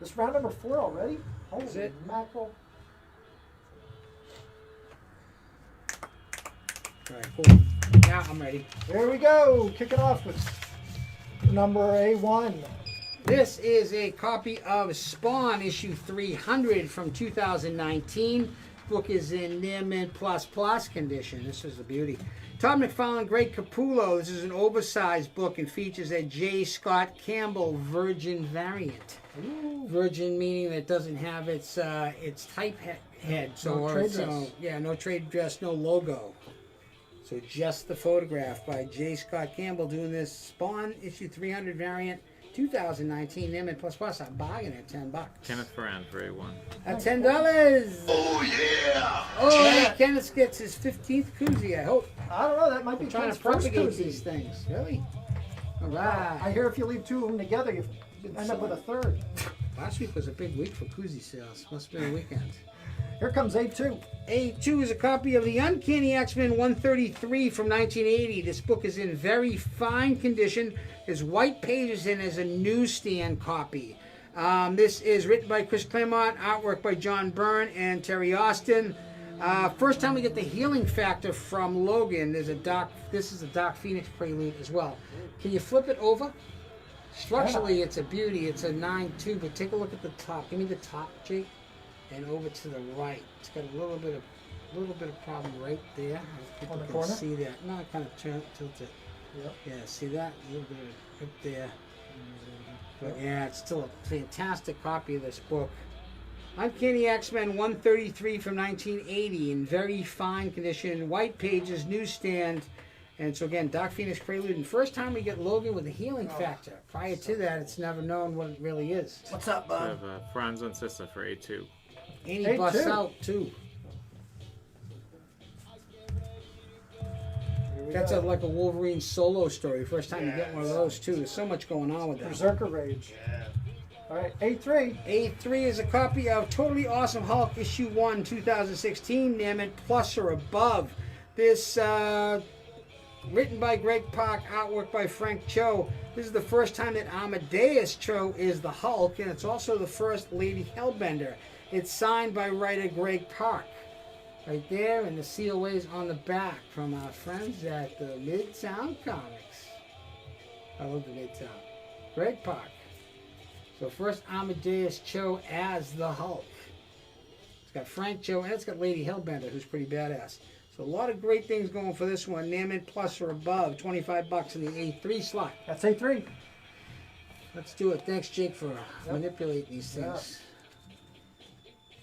This round number 4 already? Holy Is it? mackerel. All right, cool. Now I'm ready. Here we go. Kicking off with number A1. This is a copy of Spawn issue 300 from 2019. Book is in near mint plus condition. This is a beauty. Todd McFarlane, Greg Capullo. This is an oversized book and features a J. Scott Campbell Virgin variant. Ooh. Virgin meaning that it doesn't have its type head. No trade dress. Yeah, no trade dress, no logo. So just the photograph by J. Scott Campbell doing this Spawn issue 300 variant, 2019 near mint plus. A bargain at $10. Kenneth Ferran for A1. At $10. Oh yeah! Oh, Kenneth gets his 15th koozie, I hope. I don't know. That might be Trying Ken's to first propagate koozie. these things. Really? All I right. hear if you leave 2 of them together, you end up with a third. Last week was a big week for koozie sales. Must have been a weekend. Here comes A2. A2 is a copy of the Uncanny X-Men 133 from 1980. This book is in very fine condition. There's white pages and is a newsstand copy. This is written by Chris Claremont, artwork by John Byrne and Terry Austin. First time we get the healing factor from Logan. This is a Dark Phoenix prelude as well. Can you flip it over? Structurally, it's a beauty. It's a 9.2, but take a look at the top. Give me the top, Jake, and over to the right. It's got a little bit of problem right there. People On the can corner? see that. No, kind of tilt it. Yep. Yeah, see that? A little bit right there. But yeah, it's still a fantastic copy of this book. Uncanny X-Men 133 from 1980 in very fine condition, white pages, newsstand. And so again, Dark Phoenix Prelude. And first time we get Logan with a healing factor. Prior to that, it's never known what it really is. What's up, We bud? have Franz and Sissa for A2. And he Hey, busts too. out too. Here we That's go. like a Wolverine solo story. First time you get one of those too. There's so much going on with that. Berserker Rage. All right, A3. A3 is a copy of Totally Awesome Hulk issue 1, 2016, near mint plus or above. This written by Greg Pak, artwork by Frank Cho. This is the first time that Amadeus Cho is the Hulk, and it's also the first Lady Hellbender. It's signed by writer Greg Pak. Right there, and the COA's on the back from our friends at the Midtown Comics. I love the Midtown. Greg Pak. So first Amadeus Cho as the Hulk. It's got Frank Cho, and it's got Lady Hellbender, who's pretty badass. So a lot of great things going for this one. Near mint plus or above, $25 in the A3 slot. That's A3. Let's do it. Thanks, Jake, for manipulating these things.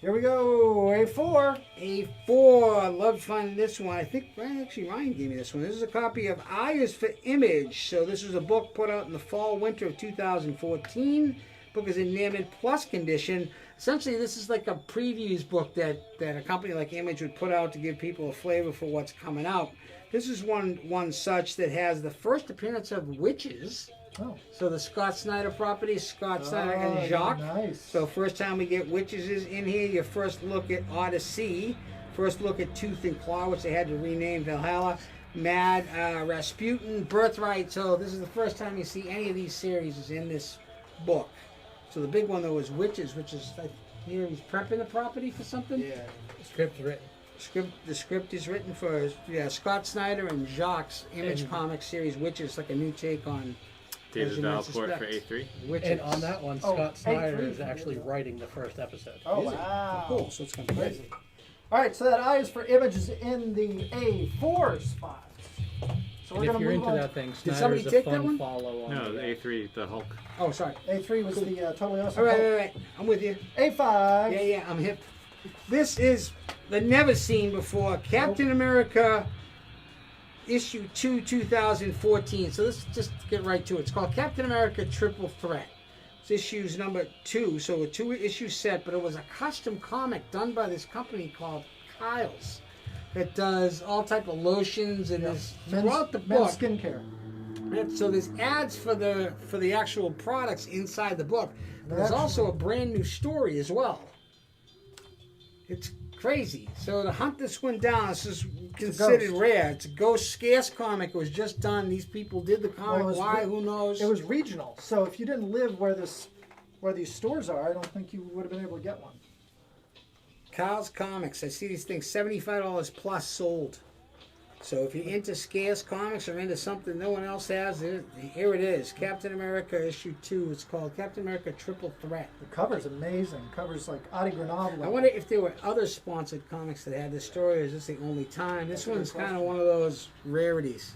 Here we go. A4. A4. I loved finding this one. I think actually Ryan gave me this one. This is a copy of I is for Image. So this was a book put out in the fall, winter of 2014. Book is in near mint plus condition. Essentially, this is like a previews book that a company like Image would put out to give people a flavor for what's coming out. This is one such that has the first appearance of witches. Oh. So the Scott Snyder property, Scott Snyder and Jacques. Nice. So first time we get witches is in here. Your first look at Odyssey. First look at Tooth and Claw, which they had to rename Valhalla. Mad, Rasputin, Birthright. So this is the first time you see any of these series is in this book. So the big one though is Witches, which is here he's prepping the property for something. Yeah. Script's written. The script is written for Scott Snyder and Jacques Image Comics series Witches, like a new take on David As You Might Valport for Suspect. A3. Witches. And on that one, Oh, Scott Snyder A3. is actually writing the first episode. Oh, Is it? wow. Cool. So it's gonna be crazy. All right, so that I is for images in the A4 spot. So And we're if going you're to move into on. that thing, somebody Snyder's a take that fun one? follow on No, the the A3, the Hulk. Oh, sorry. A3 was the totally awesome. All right. I'm with you. A5. Yeah, I'm hip. This is the never seen before Captain America issue 2, 2014. So let's just get right to it. It's called Captain America Triple Threat. It's issues number 2, so a 2-issue set, but it was a custom comic done by this company called Kyle's. It does all type of lotions and is throughout the book. Men's skincare. So there's ads for the actual products inside the book. But there's also a brand new story as well. It's crazy. So to hunt this one down, this is considered ghost. rare. It's a ghost scarce comic. It was just done. These people did the comic. Well, it was Why? Who knows? It was regional, so if you didn't live where these stores are, I don't think you would have been able to get one. Kyle's Comics. I see these things $75 plus sold. So if you're into scarce comics or into something no one else has, here it is. Captain America issue 2. It's called Captain America Triple Threat. The cover's amazing. Cover's like Adi Granada. I wonder if there were other sponsored comics that had this story, or is this the only time? This one's kind of one of those rarities.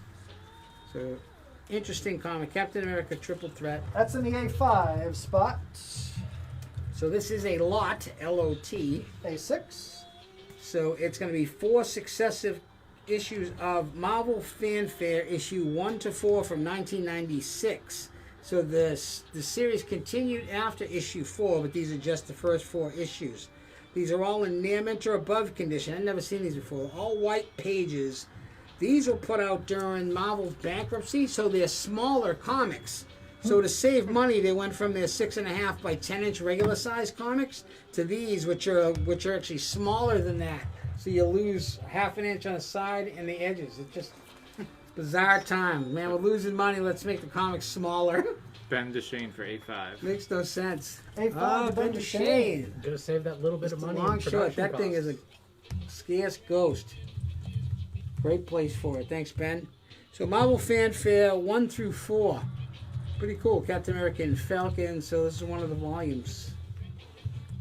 So, interesting comic. Captain America Triple Threat. That's in the A5 spot. So this is a lot, L-O-T. A6. So it's going to be 4 successive issues of Marvel Fanfare issue 1 to 4 from 1996. So the series continued after issue 4, but these are just the first 4 issues. These are all in near mint or above condition. I've never seen these before. All white pages. These were put out during Marvel's bankruptcy, so they're smaller comics. So to save money, they went from their 6.5 by 10-inch regular size comics to these, which are actually smaller than that. So you lose half an inch on the side and the edges. It's just bizarre time. Man, we're losing money. Let's make the comics smaller. Ben DeShane for A5. Makes no sense. A5 Oh, Ben Ben DeShane. DeShane. Gotta save that little bit of It's a money. long in shot. production That thing is a costs. scarce ghost. Great place for it. Thanks, Ben. So Marvel Fanfare 1 through 4. Pretty cool. Captain America and Falcon. So this is one of the volumes.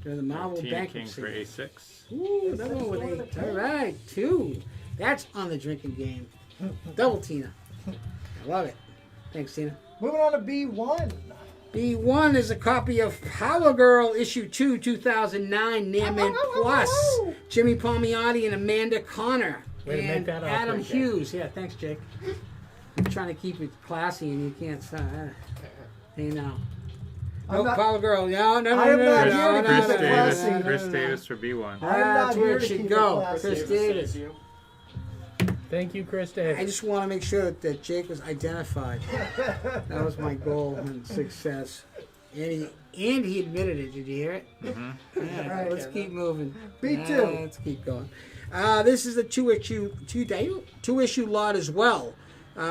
During the Marvel Tina King bankruptcy. for A6. Ooh, another one with 8. All right, 2. That's on the drinking game. Double Tina. I love it. Thanks, Tina. Moving on to B1. B1 is a copy of Power Girl issue 2, 2009, Near Mint Plus. Jimmy Palmiotti and Amanda Connor. Way to make And that off Adam right, Jake. Hughes. Yeah, thanks, Jake. I'm trying to keep it classy and you can't stop. Hey, now. I'm No, not- Power Girl. No, no, I no, am no, not no, here to no, keep no, it no, classy. no, no, Chris no. Davis for B1. I'm That's not where here it to should keep go. it classy. Chris Says Davis. you. Thank you, Chris I Davis. just want to make sure that Jake was identified. That was my goal and success. And he admitted it. Did you hear it? Mm-hmm. Yeah, Right. let's keep moving. B2. Let's keep going. This is a two-issue lot as well.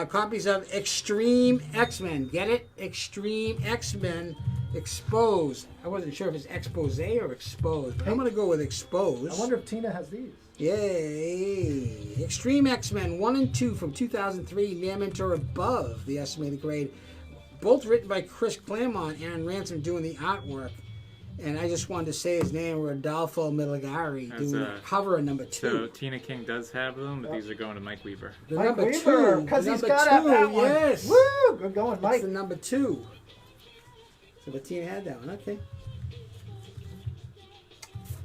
Copies of Extreme X-Men. Get it? Extreme X-Men Exposed. I wasn't sure if it's expose or exposed, but I'm going to go with exposed. I wonder if Tina has these. Yay! Extreme X-Men 1 and 2 from 2003, near mint or above the estimated grade. Both written by Chris Claremont, Aaron Ransom doing the artwork. And I just wanted to say his name, Rodolfo Miligari, That's doing the cover of number 2. So Tina King does have them, but these are going to Mike Weaver. The Mike number Weaver, 2. because he's number got to have 2, that one. yes. Woo! Good going, That's Mike. the number 2. So but Tina had that one, okay.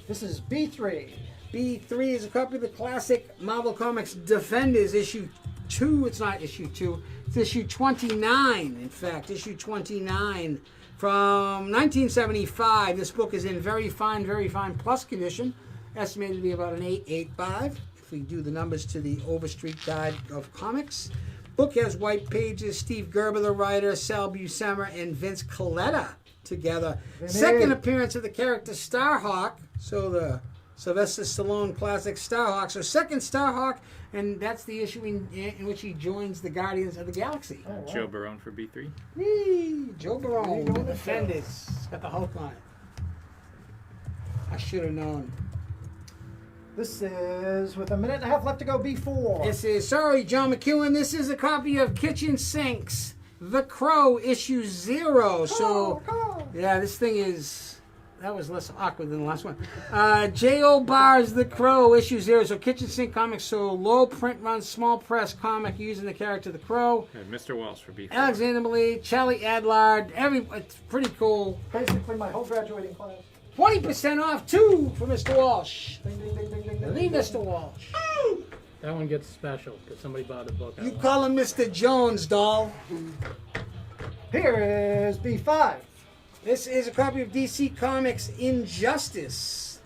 This is B3. B3 is a copy of the classic Marvel Comics Defenders issue 2. It's not issue 2. It's issue 29, in fact. Issue 29 from 1975. This book is in very fine plus condition. Estimated to be about an 8.85 if we do the numbers to the Overstreet Guide of Comics. Book has white pages. Steve Gerber, the writer, Sal Buscema, and Vince Coletta together. Vinny. Second appearance of the character Starhawk. So the Sylvester Stallone Classic Starhawk. So second Starhawk, and that's the issue in which he joins the Guardians of the Galaxy. Oh, wow. Joe Barone for B3. Whee! Joe Barone, There you the go. Defenders. Got the Hulk on it. I should have known. This is, with a minute and a half left to go, B4. This is, sorry, John McEwen, this is a copy of Kitchen Sinks, The Crow, issue 0. So, yeah, this thing is, that was less awkward than the last one. J.O. Barr's The Crow, issue 0. So, Kitchen Sink Comics, so low print run, small press comic using the character The Crow. Mr. Walsh for B4. Alexander Malee, Charlie Adlard, it's pretty cool. Basically, my whole graduating class. 20% off, too, for Mr. Walsh. Ding, ding, ding, ding, ding, ding, Leave ding. Mr. Walsh. That one gets special because somebody bought a book. I You want. call him Mr. Jones, doll. Here is B5. This is a copy of DC Comics Injustice.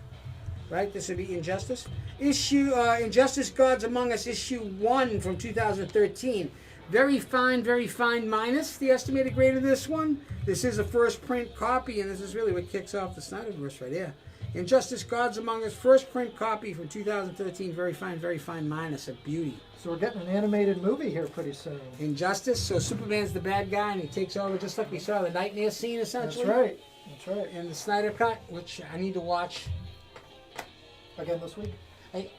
Right? This would be Injustice. Injustice Gods Among Us, issue 1 from 2013. Very fine minus the estimated grade of this one. This is a first print copy, and this is really what kicks off the Snyderverse right here. Injustice Gods Among Us, first print copy from 2013. Very fine minus. A beauty. So we're getting an animated movie here pretty soon. Injustice. So Superman's the bad guy, and he takes over just like we saw the Nightmare scene, That's essentially. right. That's right. And the Snyder Cut, which I need to watch. Again this week. I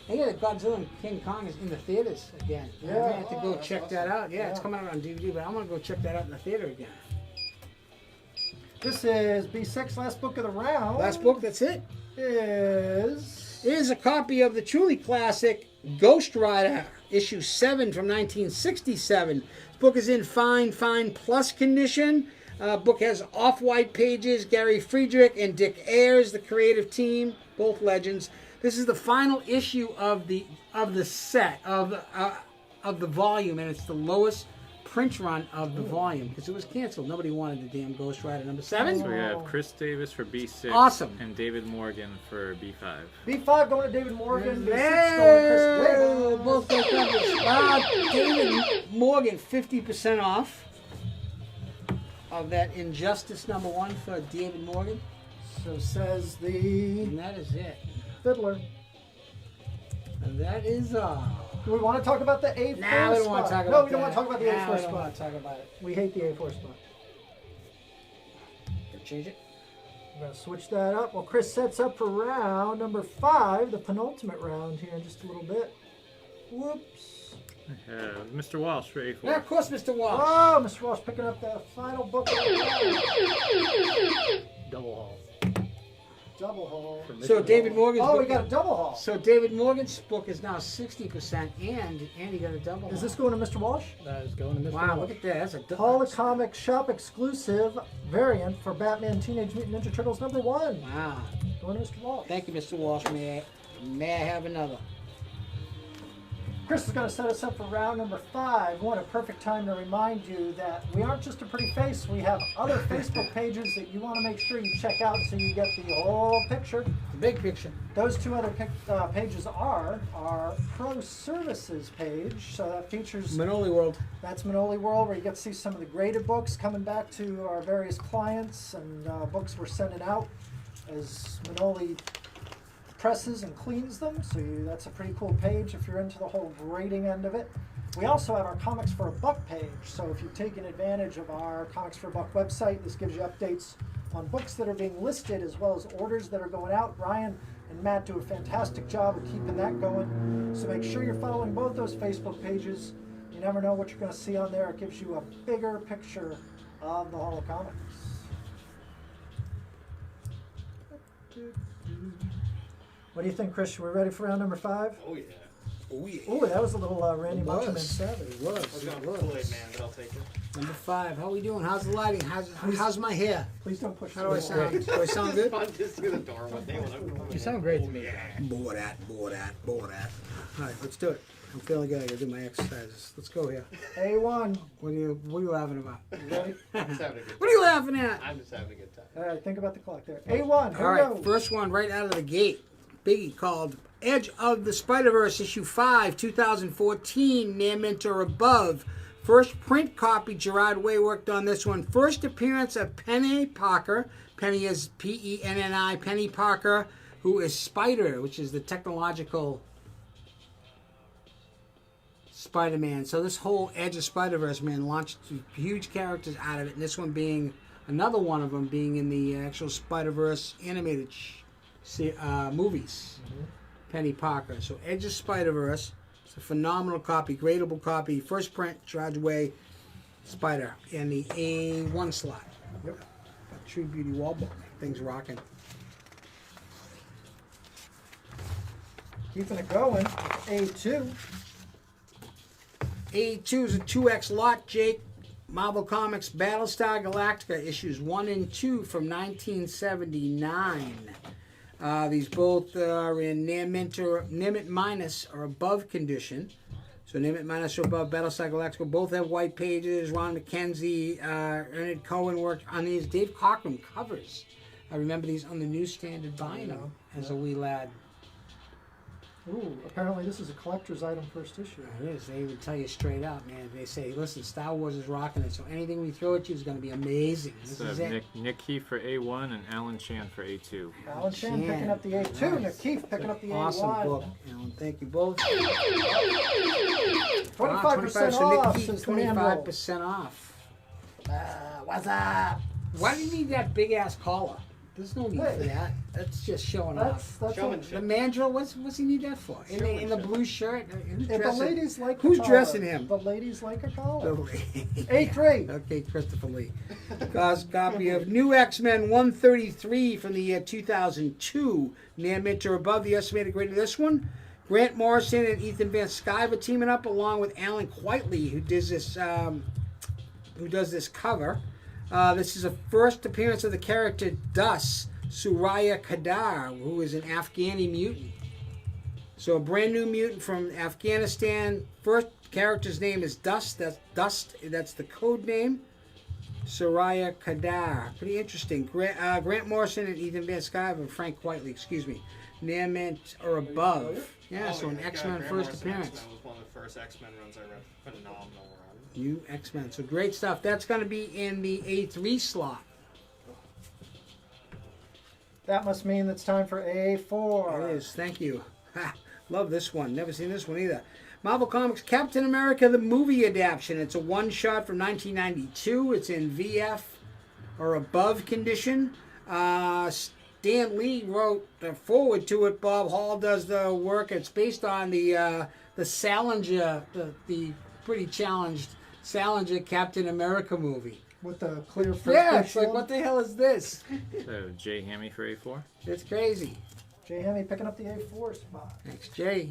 hear that Godzilla and King Kong is in the theaters again. Yeah. I may have to go that's check awesome. that out. Yeah, it's Yeah. coming out on DVD, but I'm going to go check that out in the theater again. This is B6, last book of the round. Last book, that's it. Is A copy of the truly classic Ghost Rider, issue 7 from 1967. This book is in fine plus condition. Book has off-white pages. Gary Friedrich and Dick Ayers, the creative team, both legends. This is the final issue of the set of the volume, and it's the lowest print run of the volume because it was canceled. Nobody wanted the damn Ghost Rider number 7. So we have Chris Davis for B6. Awesome. And David Morgan for B5. B5 going to David Morgan. B6 going to Chris Davis. Both those numbers. David Morgan, 50% off of that Injustice number 1 for David Morgan. So says the And that is it. fiddler. And that is all. Do we want to talk about the A4 Nah, we don't want spot? to talk about No, that. we don't want to talk about the Nah, A4 we don't spot. want to talk about it. We hate the A4 spot. Change it. I'm going to switch that up. Well, Chris sets up for round number 5, the penultimate round here in just a little bit. Whoops. I have Mr. Walsh for A4. Yeah, of course, Mr. Walsh. Oh, Mr. Walsh picking up the final book of the round. Double haul. Double haul. For So Mr. David Wall. Morgan's Oh, book. we got a double haul. So David Morgan's book is now 60%, and he got a double. Is this going to Mr. Walsh? That is going to Mr. Wow, Wall. look at that. That's a Hall of Comics shop exclusive variant for Batman Teenage Mutant Ninja Turtles number 1. Wow. Going to Mr. Walsh. Thank you, Mr. Walsh. May I have another? Chris is going to set us up for round number 5. What a perfect time to remind you that we aren't just a pretty face. We have other Facebook pages that you want to make sure you check out so you get the whole picture. The big picture. Those two other pages are our Pro Services page. So that features, Manoli World. that's Manoli World, where you get to see some of the graded books coming back to our various clients and books we're sending out as Manoli presses and cleans them, so that's a pretty cool page if you're into the whole grading end of it. We also have our Comics for a Buck page, so if you've taken advantage of our Comics for a Buck website, this gives you updates on books that are being listed as well as orders that are going out. Brian and Matt do a fantastic job of keeping that going, so make sure you're following both those Facebook pages. You never know what you're going to see on there. It gives you a bigger picture of the Hall of Comics. What do you think, Chris? We're ready for round number 5? Oh yeah. Oh, yeah. Ooh, that was a little Randy It Munchman was. Savage. It was. I was going It for was. Kool-Aid Man, but I'll take it. Number 5. How we doing? How's the lighting? How's my hair? Please don't push How do I the sound? Do I sound good? I'm just through the door one day when I'm going. You sound great to me. Bore that. All right, let's do it. I'm feeling good. I gotta do my exercises. Let's go here. A1. What are you laughing about? You ready? I'm just having a good What are you laughing at? I'm just having a good time. All right, think about the clock there. A1, All here right, we go. first one right out of the gate. Biggie called Edge of the Spider-Verse, issue 5, 2014, near mint or above. First print copy, Gerard Way worked on this one. First appearance of Penny Parker. Penny is Penni, Penny Parker. who is Spider, which is the technological Spider-Man. So this whole Edge of Spider-Verse, man, launched huge characters out of it, and this one being another one of them being in the actual Spider-Verse animated movies. Penny Parker. So Edge of Spider-Verse. It's a phenomenal copy, gradable copy, first print, charge away, Spider, in the A1 slot. Yep. True Beauty wall book. Thing's rocking. Keeping it going. A2. A2 is a 2X lot, Jake. Marvel Comics Battlestar Galactica issues 1 and 2 from 1979. These both are in near mint minus or above condition. So near mint minus or above, Battlestar Galactica. Both have white pages. Ron McKenzie, Ernest Cohen worked on these. Dave Cockrum covers. I remember these on the newsstand and buying them as a wee lad. Ooh, apparently this is a collector's item first issue. It is. They even tell you straight up, man. They say, listen, Star Wars is rocking it, so anything we throw at you is going to be amazing. This So is it. Nick Keefe for A1 and Alan Chan for A2. Alan Chan picking up the A2. Nice. Nick Keefe picking up the Awesome A1. book, Alan. Thank you both. 25% so Nick off, Keefe, says the Mandel. 25% off. What's up? Why do you need that big-ass collar? There's no need for that. That's just showing off. That's Showmanship. The mandrel, what's he need that for? In the blue shirt? Who's If the dressing- ladies like Who's a collar, dressing him? The ladies like a collar. A3. A3. Okay, Christopher Lee. Copy of New X-Men 133 from the year 2002. Near mint or above the estimated grade of this one. Grant Morrison and Ethan Van Sciver teaming up along with Alan Quitely, who does this cover. This is a first appearance of the character Dus Suraya Kadar, who is an Afghani mutant. So a brand new mutant from Afghanistan. First character's name is Dust. That's the code name. Suraya Kadar. Pretty interesting. Grant Morrison and Ethan Van Sciver, Frank Quitely, excuse me. Near mint or above. Yeah, so an X-Men Grant first Morrison appearance. X-Men was one of the first X-Men runs I read. Phenomenal run. New X-Men. So great stuff. That's going to be in the A3 slot. That must mean it's time for A4. It is. Thank you. Ha, love this one. Never seen this one either. Marvel Comics Captain America, the movie adaptation. It's a one-shot from 1992. It's in VF or above condition. Stan Lee wrote the forward to it. Bob Hall does the work. It's based on the Salinger, the pretty challenged Salinger Captain America movie. With the clear first Yeah, it's shield. like, what the hell is this? So Jay Hammy for A4. It's crazy. Jay Hemme picking up the A4 spot. Thanks, Jay.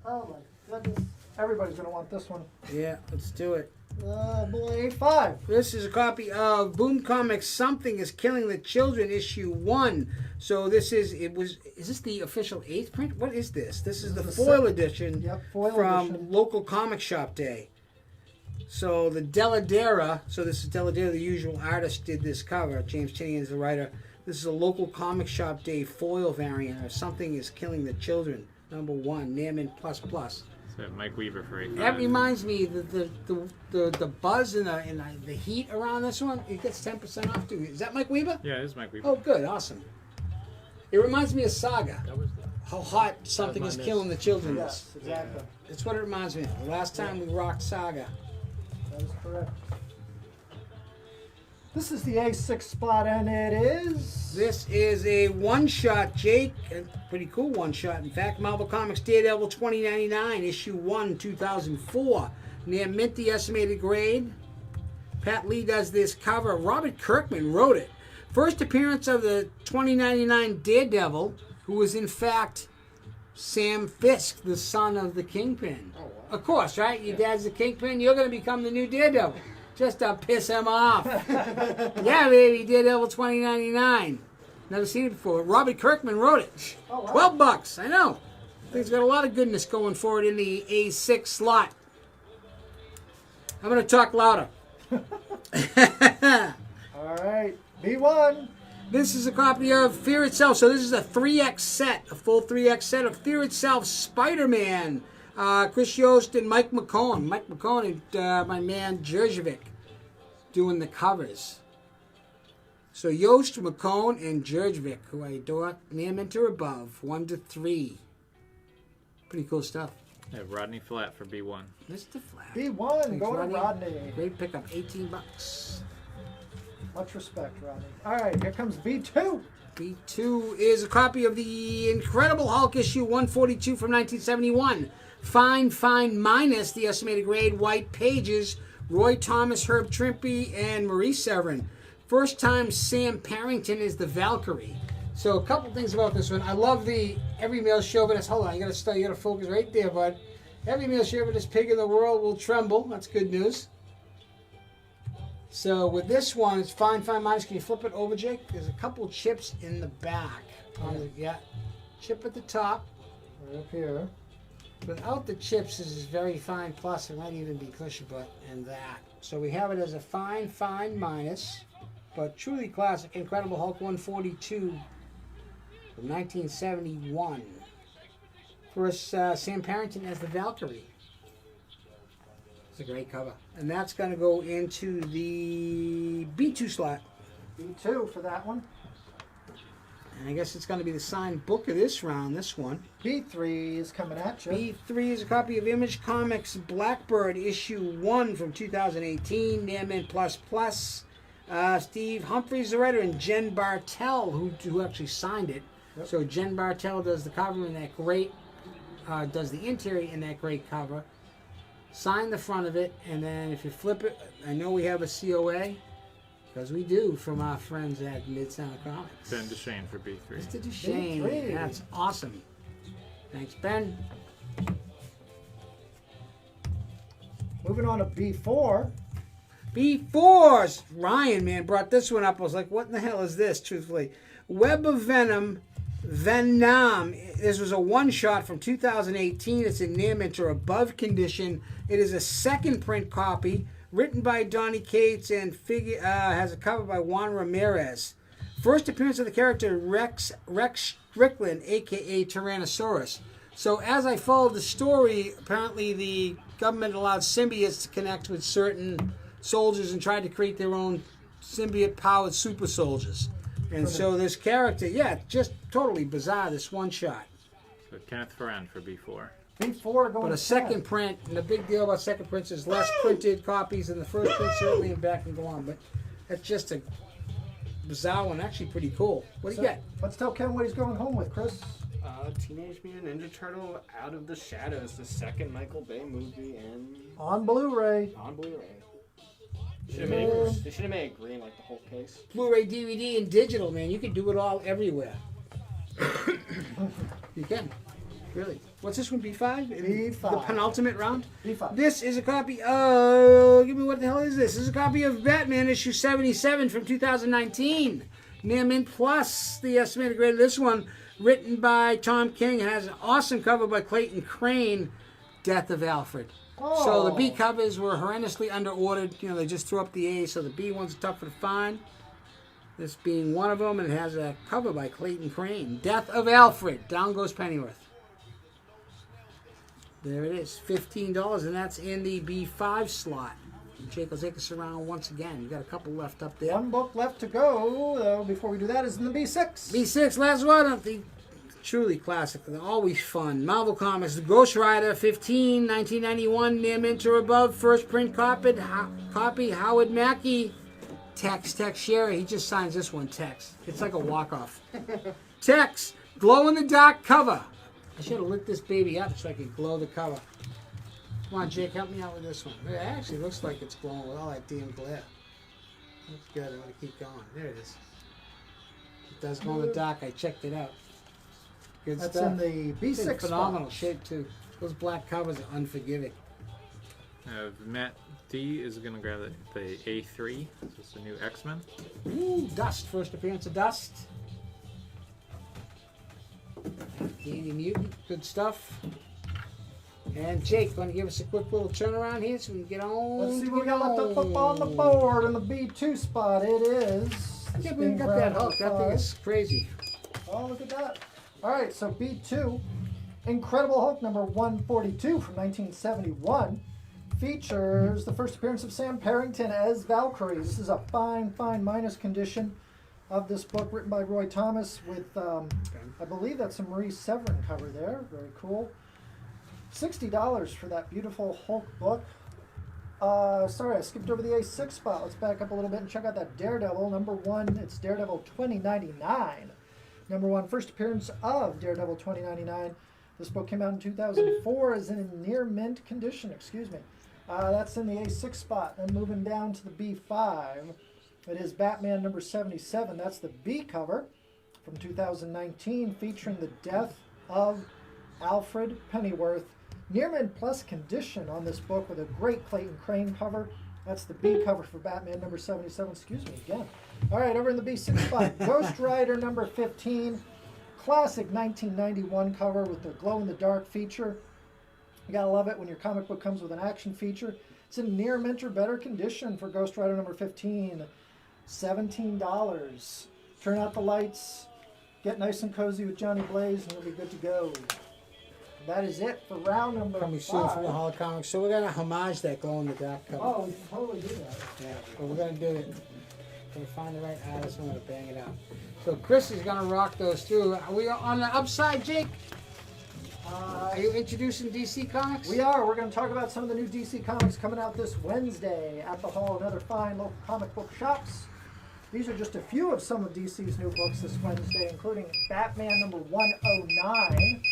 Oh my goodness. Everybody's going to want this one. Yeah, let's do it. Boy, A5. This is a copy of Boom Comics Something is Killing the Children, issue 1. So is this the official 8th print? What is this? This is the foil edition foil from edition. Local Comic Shop Day. So the Deladera, so this is Deladera, the usual artist, did this cover. James Tinian is the writer. This is a Local Comic Shop Day foil variant of Something is Killing the Children, number 1, Nearman ++. So Mike Weaver for A5. That reminds me, the buzz and the heat around this one, it gets 10% off too. Is that Mike Weaver? Yeah, it is Mike Weaver. Oh, good, awesome. It reminds me of Saga. That was How hot Something my is miss. Killing the Children Yes, is. exactly. That's what it reminds me of. The last time we rocked Saga. That is correct. This is the A6 spot, and it is... This is a one-shot, Jake. A pretty cool one-shot. In fact, Marvel Comics Daredevil 2099, issue 1, 2004. Near mint the estimated grade. Pat Lee does this cover. Robert Kirkman wrote it. First appearance of the 2099 Daredevil, who was in fact Sam Fisk, the son of the Kingpin. Oh, wow. Of course, right? Your dad's the Kingpin, you're going to become the new Daredevil. Just to piss him off. Yeah, baby, Daredevil 2099. Never seen it before. Robert Kirkman wrote it. Oh, wow. $12, I know. I think it's got a lot of goodness going for it in the A6 slot. I'm going to talk louder. All right, B1. This is a copy of Fear Itself. So this is a 3X set, a full 3X set of Fear Itself Spider-Man. Chris Yost and Mike McCone. Mike McCone and my man Jerjovic doing the covers. So Yost, McCone, and Jurjevic, who I adore, near mentor above, 1 to 3. Pretty cool stuff. Yeah, Rodney Flat for B1. Mr. Flat. B1, Thanks, going to Rodney. Great pickup, $18. Much respect, Rodney. All right, here comes B2. B2 is a copy of the Incredible Hulk issue 142 from 1971. Fine minus the estimated grade, white pages, Roy Thomas, Herb Trimpe, and Maurice Severin. First time Sam Parrington is the Valkyrie. So a couple things about this one. I love the every male chauvinist. Hold on, you gotta focus right there, bud. Every male chauvinist pig in the world will tremble. That's good news. So with this one, it's fine minus. Can you flip it over, Jake? There's a couple chips in the back. Chip at the top. Right up here. Without the chips, this is very fine plus. It might even be cushion butt and that. So we have it as a fine minus, but truly classic. Incredible Hulk 142 from 1971. First, Sam Parrington as the Valkyrie. It's a great cover. And that's going to go into the B2 slot. B2 for that one. And I guess it's going to be the signed book of this round, this one. B3 is coming at you. B3 is a copy of Image Comics Blackbird issue 1 from 2018. Nearman Plus. Steve Humphries, the writer, and Jen Bartel, who actually signed it. Yep. So Jen Bartel does the cover in that great, does the interior in that great cover. Sign the front of it, and then if you flip it, I know we have a COA, because we do, from our friends at Mid-Sound Comics. Ben Duchesne for B3. Mr. Duchesne, B3. that's awesome. Thanks, Ben. Moving on to B4. B4s. Ryan, man, brought this one up. I was like, what in the hell is this, truthfully? Web of Venom. This was a one-shot from 2018. It's in near mint or above condition. It is a second print copy, written by Donny Cates and has a cover by Juan Ramirez. First appearance of the character Rex Strickland, a.k.a. Tyrannosaurus. So as I followed the story, apparently the government allowed symbiotes to connect with certain soldiers and tried to create their own symbiote-powered super soldiers. And so this character, just totally bizarre, this one-shot. So Kenneth Ferrand for B4. B4 going But a second print, and the big deal about second prints is less printed copies than the first print, certainly, and back and go on. But that's just a bizarre one, actually pretty cool. What do you get? Let's tell Ken what he's going home with, Chris. Teenage Mutant Ninja Turtle Out of the Shadows, the second Michael Bay movie, and On Blu-ray. on Blu-ray. They should have made it green like the whole case. Blu-ray, DVD, and digital, man. You can do it all everywhere. You can. Really. What's this one, B5? B5. The penultimate round? B5. This is a copy of... Give me what the hell is this? This is a copy of Batman issue 77 from 2019. Near Mint Plus, the estimated grade of this one, written by Tom King, and has an awesome cover by Clayton Crane, Death of Alfred. Oh. So the B covers were horrendously underordered. You know, they just threw up the A, so the B ones are tougher to find. This being one of them, and it has a cover by Clayton Crane. Death of Alfred. Down goes Pennyworth. There it is, $15, and that's in the B5 slot. And Jake will take us around once again. We've got a couple left up there. One book left to go, though, before we do that, is in the B6. B6, last one of the truly classic. They're always fun. Marvel Comics, Ghost Rider, 1991, near mint or above. First print copy, Howard Mackey. Tex Sherry. He just signs this one, Tex. It's like a walk-off. Tex, glow-in-the-dark cover. I should have lit this baby up so I could glow the cover. Come on, Jake, help me out with this one. It actually looks like it's glowing with all that damn glare. Looks good. I'm going to keep going. There it is. It does glow in the dark. I checked it out. Good That's stuff. in the It's in B6 phenomenal spot. shape, too. Those black covers are unforgiving. Matt D is going to grab the A3. This is the new X-Men. Ooh, Dust. First appearance of Dust. Danny Mutant. Good stuff. And Jake, going to give us a quick little turnaround here so we can get on. Let's see what we got left up on the board. In the B2 spot, it is. I can't believe we got that Hulk. That thing is crazy. Oh, look at that. All right, so B2, Incredible Hulk number 142 from 1971, features the first appearance of Sam Parrington as Valkyrie. This is a fine minus condition. of this book, written by Roy Thomas, with I believe that's a Marie Severin cover there. Very cool. $60 for that beautiful Hulk book. Sorry, I skipped over the A6 spot. Let's back up a little bit and check out that Daredevil. Number 1, it's Daredevil 2099. Number 1, first appearance of Daredevil 2099. This book came out in 2004, is in near mint condition, excuse me. That's in the A6 spot. Then moving down to the B5, it is Batman number 77. That's the B cover from 2019, featuring the death of Alfred Pennyworth. Near mint plus condition on this book with a great Clayton Crane cover. That's the B cover for Batman number 77. Excuse me again. All right, over in the B6 spot, Ghost Rider number 15. Classic 1991 cover with the glow-in-the-dark feature. You gotta love it when your comic book comes with an action feature. It's in near mint or better condition for Ghost Rider number 15. $17. Turn out the lights, get nice and cozy with Johnny Blaze, and you'll be good to go. That is it for round number 5. Coming soon from the Hall of Comics. So we're going to homage that glow-in-the-dark cover. Oh, we can totally do that. Yeah, but we're going to do it. Going to find the right artist and we're going to bang it out. So Chris is going to rock those through. Are we on the upside, Jake? Are you introducing DC Comics? We are. We're going to talk about some of the new DC Comics coming out this Wednesday at the Hall and other fine local comic book shops. These are just a few of some of DC's new books this Wednesday, including Batman number 109.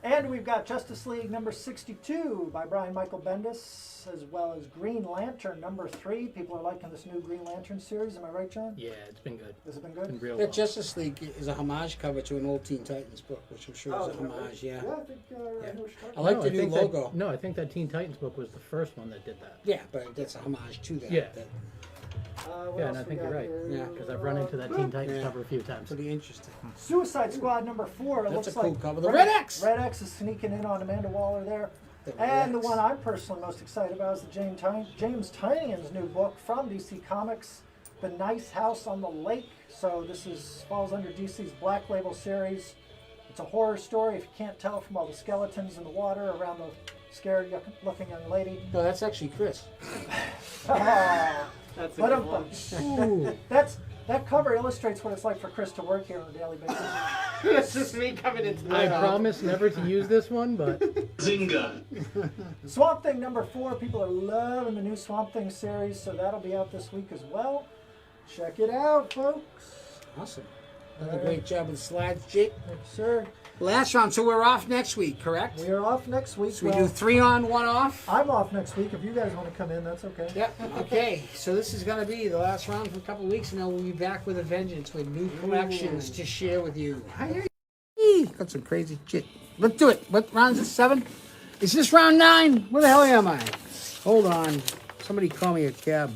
And we've got Justice League number 62 by Brian Michael Bendis, as well as Green Lantern number 3. People are liking this new Green Lantern series. Am I right, John? Yeah, it's been good. Has it been It's been good? real That well. Justice League is a homage cover to an old Teen Titans book, which I'm sure is a homage, yeah. Yeah, I think I know what you're talking I like the new think logo. No, I think that Teen Titans book was the first one that did that. Yeah, but that's a homage to that. Yeah. That's what Yeah, else and I we think got you're right. here? Yeah. Because I've run into that Teen Titans Yeah. cover a few times. pretty interesting. Suicide Squad number 4. It That's looks a cool like cover. The Red X! Red X is sneaking in on Amanda Waller there. The And the Rex. one I'm personally most excited about is the James Tynion's new book from DC Comics, The Nice House on the Lake. So this falls under DC's Black Label series. It's a horror story, if you can't tell from all the skeletons in the water around the scared-looking young lady. No, that's actually Chris. That's a But good one. that cover illustrates what it's like for Chris to work here on a daily basis. It's just me coming into I promise never to use this one, but Zinga. Swamp Thing number 4. People are loving the new Swamp Thing series, so that'll be out this week as well. Check it out, folks. Awesome. Done a great job with the slides, Jake. Yes, sir. Last round, so we're off next week, correct? We are off next week. So we do 3 on, 1 off? I'm off next week. If you guys want to come in, that's okay. Yep. Okay, so this is going to be the last round for a couple of weeks, and then we'll be back with a vengeance with new collections to share with you. I hear you. Got some crazy shit. Let's do it. What round is it? 7? Is this round 9? Where the hell am I? Hold on. Somebody call me a cab.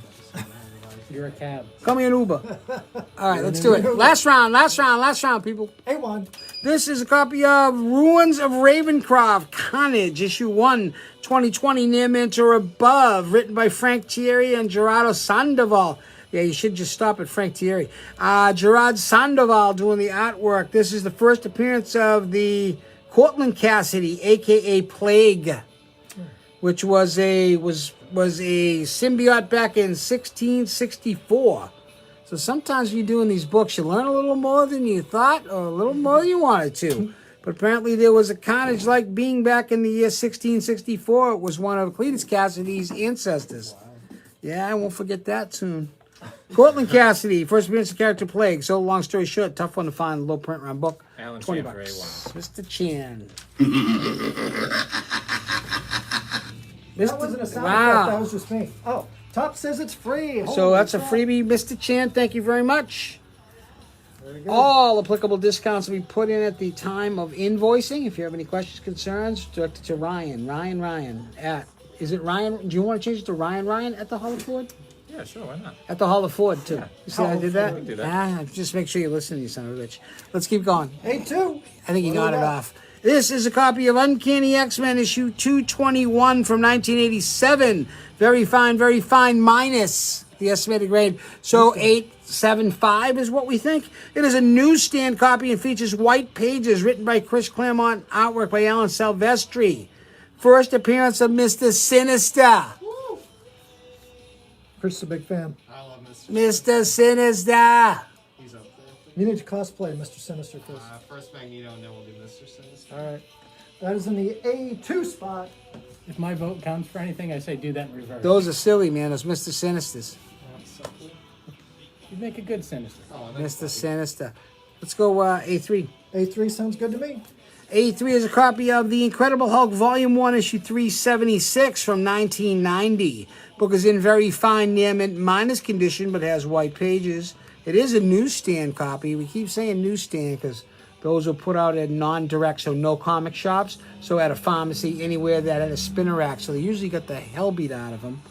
you're a cab. Call me an Uber. All right, let's do it. Last round, people. Hey, Juan. This is a copy of Ruins of Ravencroft, Carnage, issue 1, 2020, near mint or above, written by Frank Thierry and Gerardo Sandoval. Yeah, you should just stop at Frank Thierry. Gerard Sandoval doing the artwork. This is the first appearance of the Cortland Cassidy, a.k.a. Plague, which was a symbiote back in 1664. So sometimes when you're doing these books, you learn a little more than you thought or a little more than you wanted to. But apparently there was a Carnage-like being back in the year 1664. It was one of Cletus Cassidy's ancestors. Yeah, I won't forget that soon. Cortland Cassidy, first appearance of character Plague. So long story short, tough one to find, low print run book. Alan $20. Chamfrey, wow. Mr. Chan. That wasn't a sound Wow. effect. That was just me. Oh, Top says it's free. So Holy that's a crap. freebie, Mr. Chan. Thank you very much. Very good. All applicable discounts will be put in at the time of invoicing. If you have any questions, concerns, direct it to Ryan. Ryan at, is it Ryan? Do you want to change it to Ryan at the Hall of Ford? Yeah, sure, why not? At the Hall of Ford, too. You see how I did that? We can do that. Just make sure you listen, you son of a bitch. Let's keep going. Hey, 2. I think you What do got we it got? off. This is a copy of Uncanny X-Men issue 221 from 1987. Very fine, minus the estimated grade. So 875 is what we think. It is a newsstand copy and features white pages written by Chris Claremont, artwork by Alan Silvestri. First appearance of Mr. Sinister. Chris is a big fan. I love Mr. Mr. Sinister. He's up there. You need to cosplay Mr. Sinister first. First Magneto, and then we'll do Mr. Sinister. All right. That is in the A2 spot. If my vote counts for anything, I say do that in reverse. Those are silly, man. Those Mr. Sinisters. You'd make a good Sinister. Mr. Sinister. Let's go A3. A3 sounds good to me. A3 is a copy of The Incredible Hulk Volume 1, Issue 376 from 1990. Book is in very fine near mint minus condition, but has white pages. It is a newsstand copy. We keep saying newsstand because those are put out at non-direct, so no comic shops. So at a pharmacy, anywhere that had a spinner rack. So they usually got the hell beat out of them.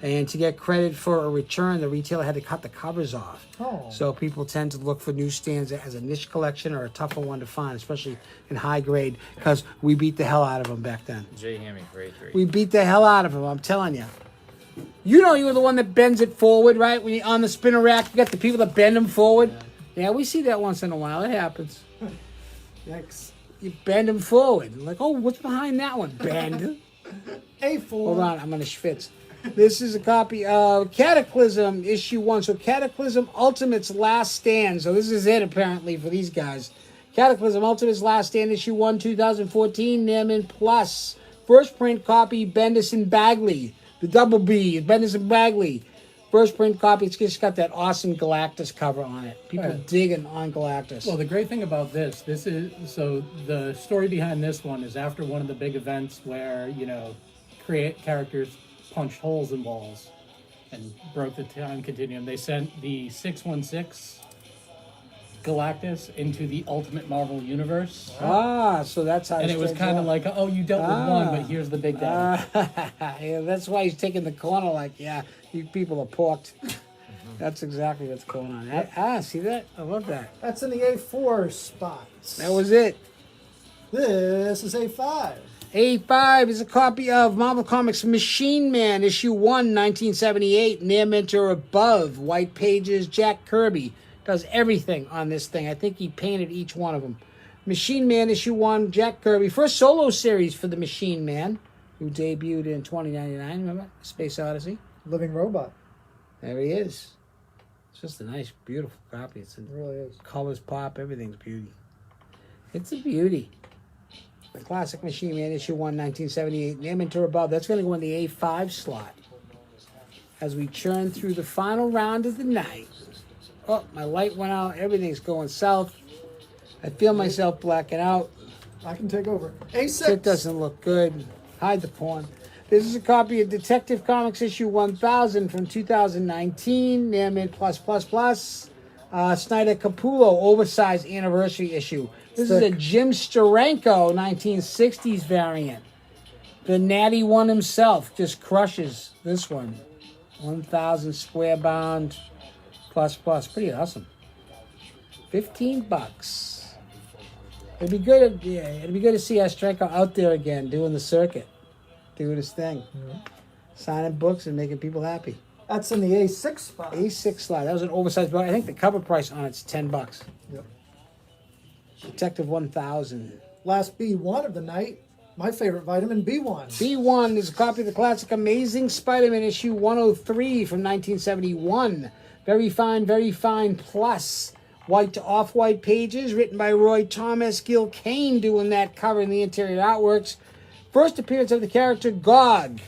And to get credit for a return, the retailer had to cut the covers off. Oh. So people tend to look for newsstands as a niche collection or a tougher one to find, especially in high grade, because we beat the hell out of them back then. J Hammy for A3. We beat the hell out of them, I'm telling you. You know you're the one that bends it forward, right? When you're on the spinner rack, you got the people that bend them forward. Yeah, we see that once in a while. It happens. Yikes. You bend them forward. Like, oh, what's behind that one? Bend. A4. Hold on, I'm going to schwitz. This is a copy of Cataclysm, issue 1. So Cataclysm Ultimate's Last Stand. So this is it, apparently, for these guys. Cataclysm Ultimate's Last Stand, issue 1, 2014, Neiman Plus. First print copy, Bendis and Bagley. The double B, Bendis and Bagley. First print copy, it's just got that awesome Galactus cover on it. People digging on Galactus. Well, the great thing about this is, so the story behind this one is after one of the big events where, you know, characters punched holes in walls and broke the time continuum. They sent the 616 Galactus into the Ultimate Marvel Universe. So that's how. And it was kind of like, oh, you dealt with one, but here's the big daddy. Yeah, that's why he's taking the corner like, yeah, you people are porked. That's exactly what's going on. See that? I love that. That's in the A4 spot. That was it. This is A5. A5 is a copy of Marvel Comics Machine Man, issue 1, 1978, near mint or above. White pages, Jack Kirby does everything on this thing. I think he painted each one of them. Machine Man, issue 1, Jack Kirby. First solo series for the Machine Man, who debuted in 2099, remember? Space Odyssey. Living Robot. There he is. It's just a nice, beautiful copy. It really is. Colors pop, everything's beauty. It's a beauty. The classic Machine Man, issue 1, 1978, near mint or above. That's going to go in the A5 slot as we churn through the final round of the night. Oh, my light went out. Everything's going south. I feel myself blacking out. I can take over. A6. It doesn't look good. Hide the porn. This is a copy of Detective Comics issue 1000 from 2019, near mint plus. Snyder Capullo, oversized anniversary issue. This is a Jim Steranko 1960s variant. The natty one himself just crushes this one. 1,000 square bound plus. Pretty awesome. $15. It'd be good. It'd be good to see Steranko out there again doing the circuit, doing his thing, signing books and making people happy. That's in the A6 spot. A6 slide. That was an oversized book. I think the cover price on it's $10. Yep. Detective 1000. Last B1 of the night. My favorite vitamin, B1. B1 is a copy of the classic Amazing Spider-Man issue 103 from 1971. Very fine plus. White to off-white pages, written by Roy Thomas. Gil Kane doing that cover in the interior artworks. First appearance of the character Gog.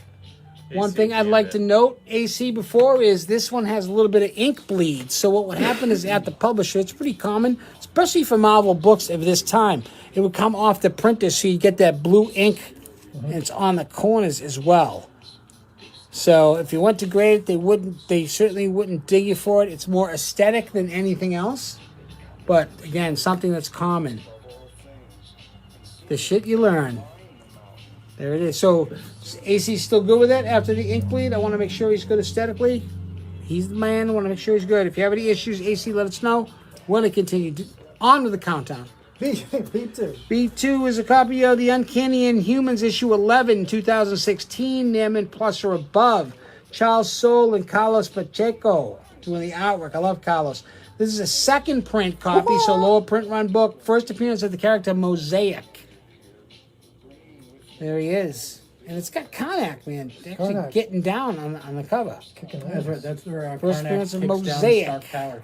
One thing I'd like to note, AC, before is this one has a little bit of ink bleed. So what would happen is at the publisher, it's pretty common, especially for Marvel books of this time, it would come off the printer so you get that blue ink, and it's on the corners as well. So if you went to grade it, they certainly wouldn't dig you for it. It's more aesthetic than anything else. But again, something that's common. The shit you learn. There it is. So, AC's still good with it after the ink bleed. I want to make sure he's good aesthetically. He's the man. I want to make sure he's good. If you have any issues, AC, let us know. We're going to continue on with the countdown. B2. B2 is a copy of The Uncanny Inhumans, issue 11, 2016, near mint plus or above. Charles Soule and Carlos Pacheco doing the artwork. I love Carlos. This is a second print copy, so lower print run book. First appearance of the character Mosaic. There he is. And it's got Karnak, man. Actually getting down on the cover. Kicking That's ass. where First appearance Karnak of kicks Mosaic. down Stark Tower.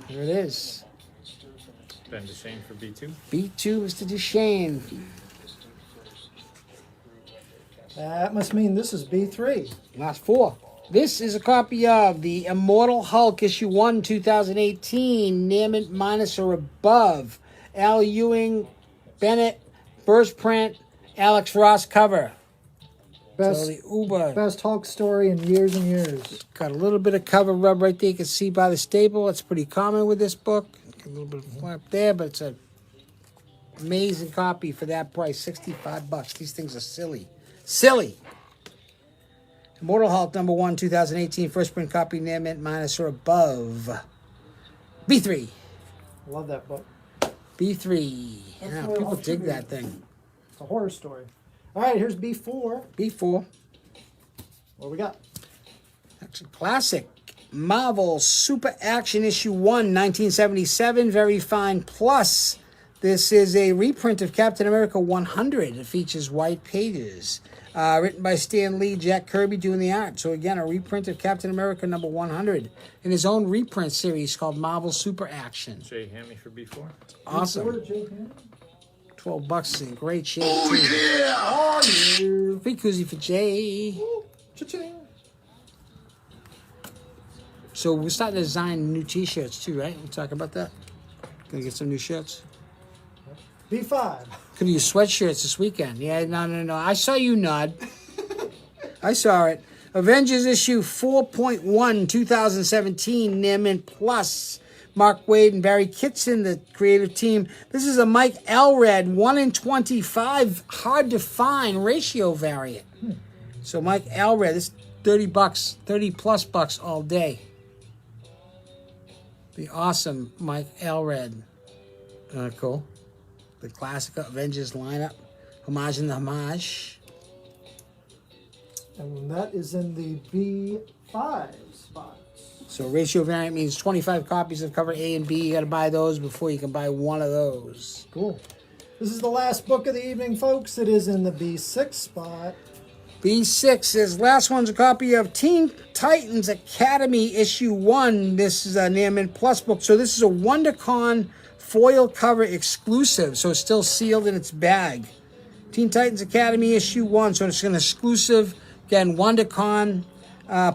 Here it is. Ben DeShane for B2. B2, Mr. Duchesne. That must mean this is B3. Last four. This is a copy of the Immortal Hulk issue 1, 2018. Name it minus or above. Al Ewing, Bennett, first print, Alex Ross cover. Best, So the Uber. best Hulk story in years and years. Got a little bit of cover rub right there. You can see by the staple. That's pretty common with this book. A little bit of flap there, but it's an amazing copy for that price. $65. These things are silly. Silly. Immortal Hulk number 1, 2018. First print copy. Name it minus or above. B3. Love that book. B3. That's Yeah, really people Hulk dig tribute. that thing. It's a horror story. All right, here's B4. B4. What we got? That's a classic. Marvel Super Action Issue 1, 1977. Very fine. Plus, this is a reprint of Captain America 100. It features white pages. Written by Stan Lee, Jack Kirby doing the art. So again, a reprint of Captain America number 100 in his own reprint series called Marvel Super Action. Jay Hammy for B4. Awesome. B4, Jake. $12 is in great shape. Oh too. yeah! Oh, you. Free koozie for Jay. Cha-ching. So we're starting to design new T-shirts too, right? We'll talk about that. Gonna get some new shirts. B5. Could use sweatshirts this weekend. Yeah, no. I saw you nod. I saw it. Avengers issue 4.1, 2017. Neiman Plus. Mark Waid and Barry Kitson, the creative team. This is a Mike Allred 1 in 25, hard to find ratio variant. So Mike Allred, this $30, 30 plus bucks all day. The awesome Mike Allred. Cool. The classic Avengers lineup. Homage in the homage. And that is in the B5 spot. So ratio variant means 25 copies of cover A and B. You got to buy those before you can buy one of those. Cool. This is the last book of the evening, folks. It is in the B6 spot. B6 is last one's a copy of Teen Titans Academy issue 1. This is a Neiman Plus book. So this is a WonderCon foil cover exclusive. So it's still sealed in its bag. Teen Titans Academy issue 1. So it's an exclusive. Again, WonderCon.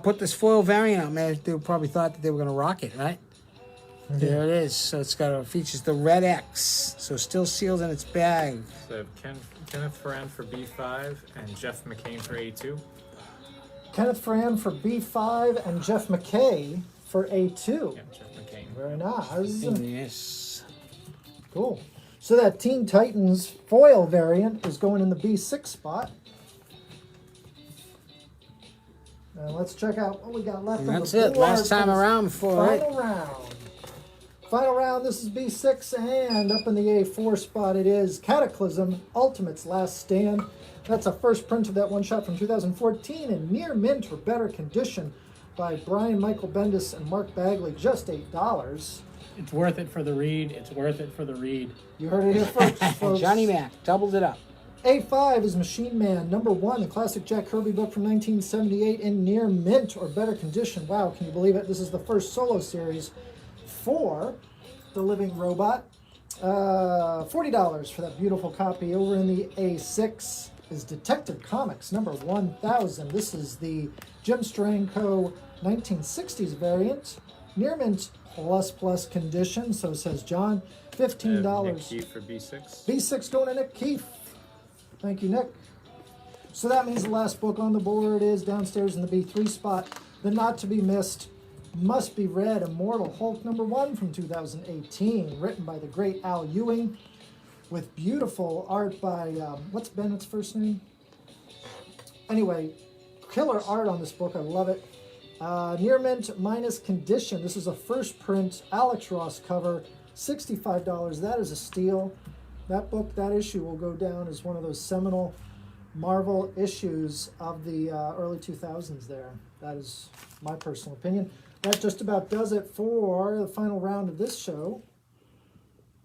Put this foil variant out, man. They probably thought that they were going to rock it, right? Mm-hmm. There it is. So it's got features the red X. So still sealed in its bag. So Kenneth Ferran for B5 and Jeff McCain for A2. Kenneth Ferran for B5 and Jeff McKay for A2. Yeah, Jeff McCain. Very nice. Yes. Cool. So that Teen Titans foil variant is going in the B6 spot. And let's check out what we got left on the board. That's it. Last time around for it. Final round. Final round, this is B6, and up in the A4 spot it is Cataclysm, Ultimate's Last Stand. That's a first print of that one-shot from 2014 in near mint or better condition by Brian Michael Bendis and Mark Bagley, just $8. It's worth it for the read. It's worth it for the read. You heard it here first, folks. Johnny Mac doubled it up. A5 is Machine Man, number 1, the classic Jack Kirby book from 1978 in near mint or better condition. Wow, can you believe it? This is the first solo series for The Living Robot. $40 for that beautiful copy. Over in the A6 is Detective Comics, number 1000. This is the Jim Steranko 1960s variant. Near mint plus condition, so says John. $15. Nick Keefe for B6. B6 going to Nick Keefe. Thank you, Nick. So that means the last book on the board is downstairs in the B3 spot. The not to be missed, must be read Immortal Hulk number 1 from 2018, written by the great Al Ewing, with beautiful art by, what's Bennett's first name? Anyway, killer art on this book. I love it. Near mint minus condition. This is a first print Alex Ross cover, $65. That is a steal. That book, that issue will go down as one of those seminal Marvel issues of the early 2000s there. That is my personal opinion. That just about does it for the final round of this show.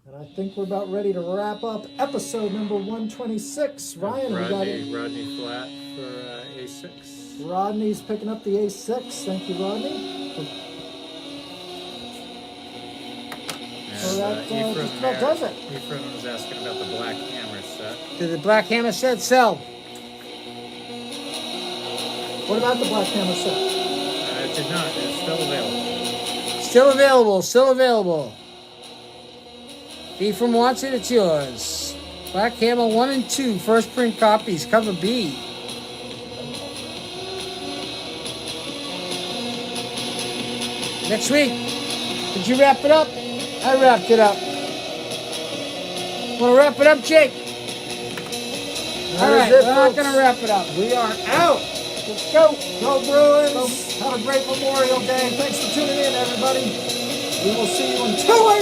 And I think we're about ready to wrap up episode number 126. Ryan, we got it. Rodney Flat for A6. Rodney's picking up the A6. Thank you, Rodney. that just about does it. Ephraim was asking about the Black Hammer set. Did the Black Hammer set sell? What about the Black Hammer set? It did not. It's still available. Still available, still available. Ephraim wants it, it's yours. Black Hammer 1 and 2, first print copies, cover B. Next week. Did you wrap it up? I wrapped it up. Want to wrap it up, Jake? All right, is it, we're not folks. going to wrap it up. We are out. Let's go. Go Bruins. Have a great Memorial Day. Thanks for tuning in, everybody. We will see you in 2 weeks.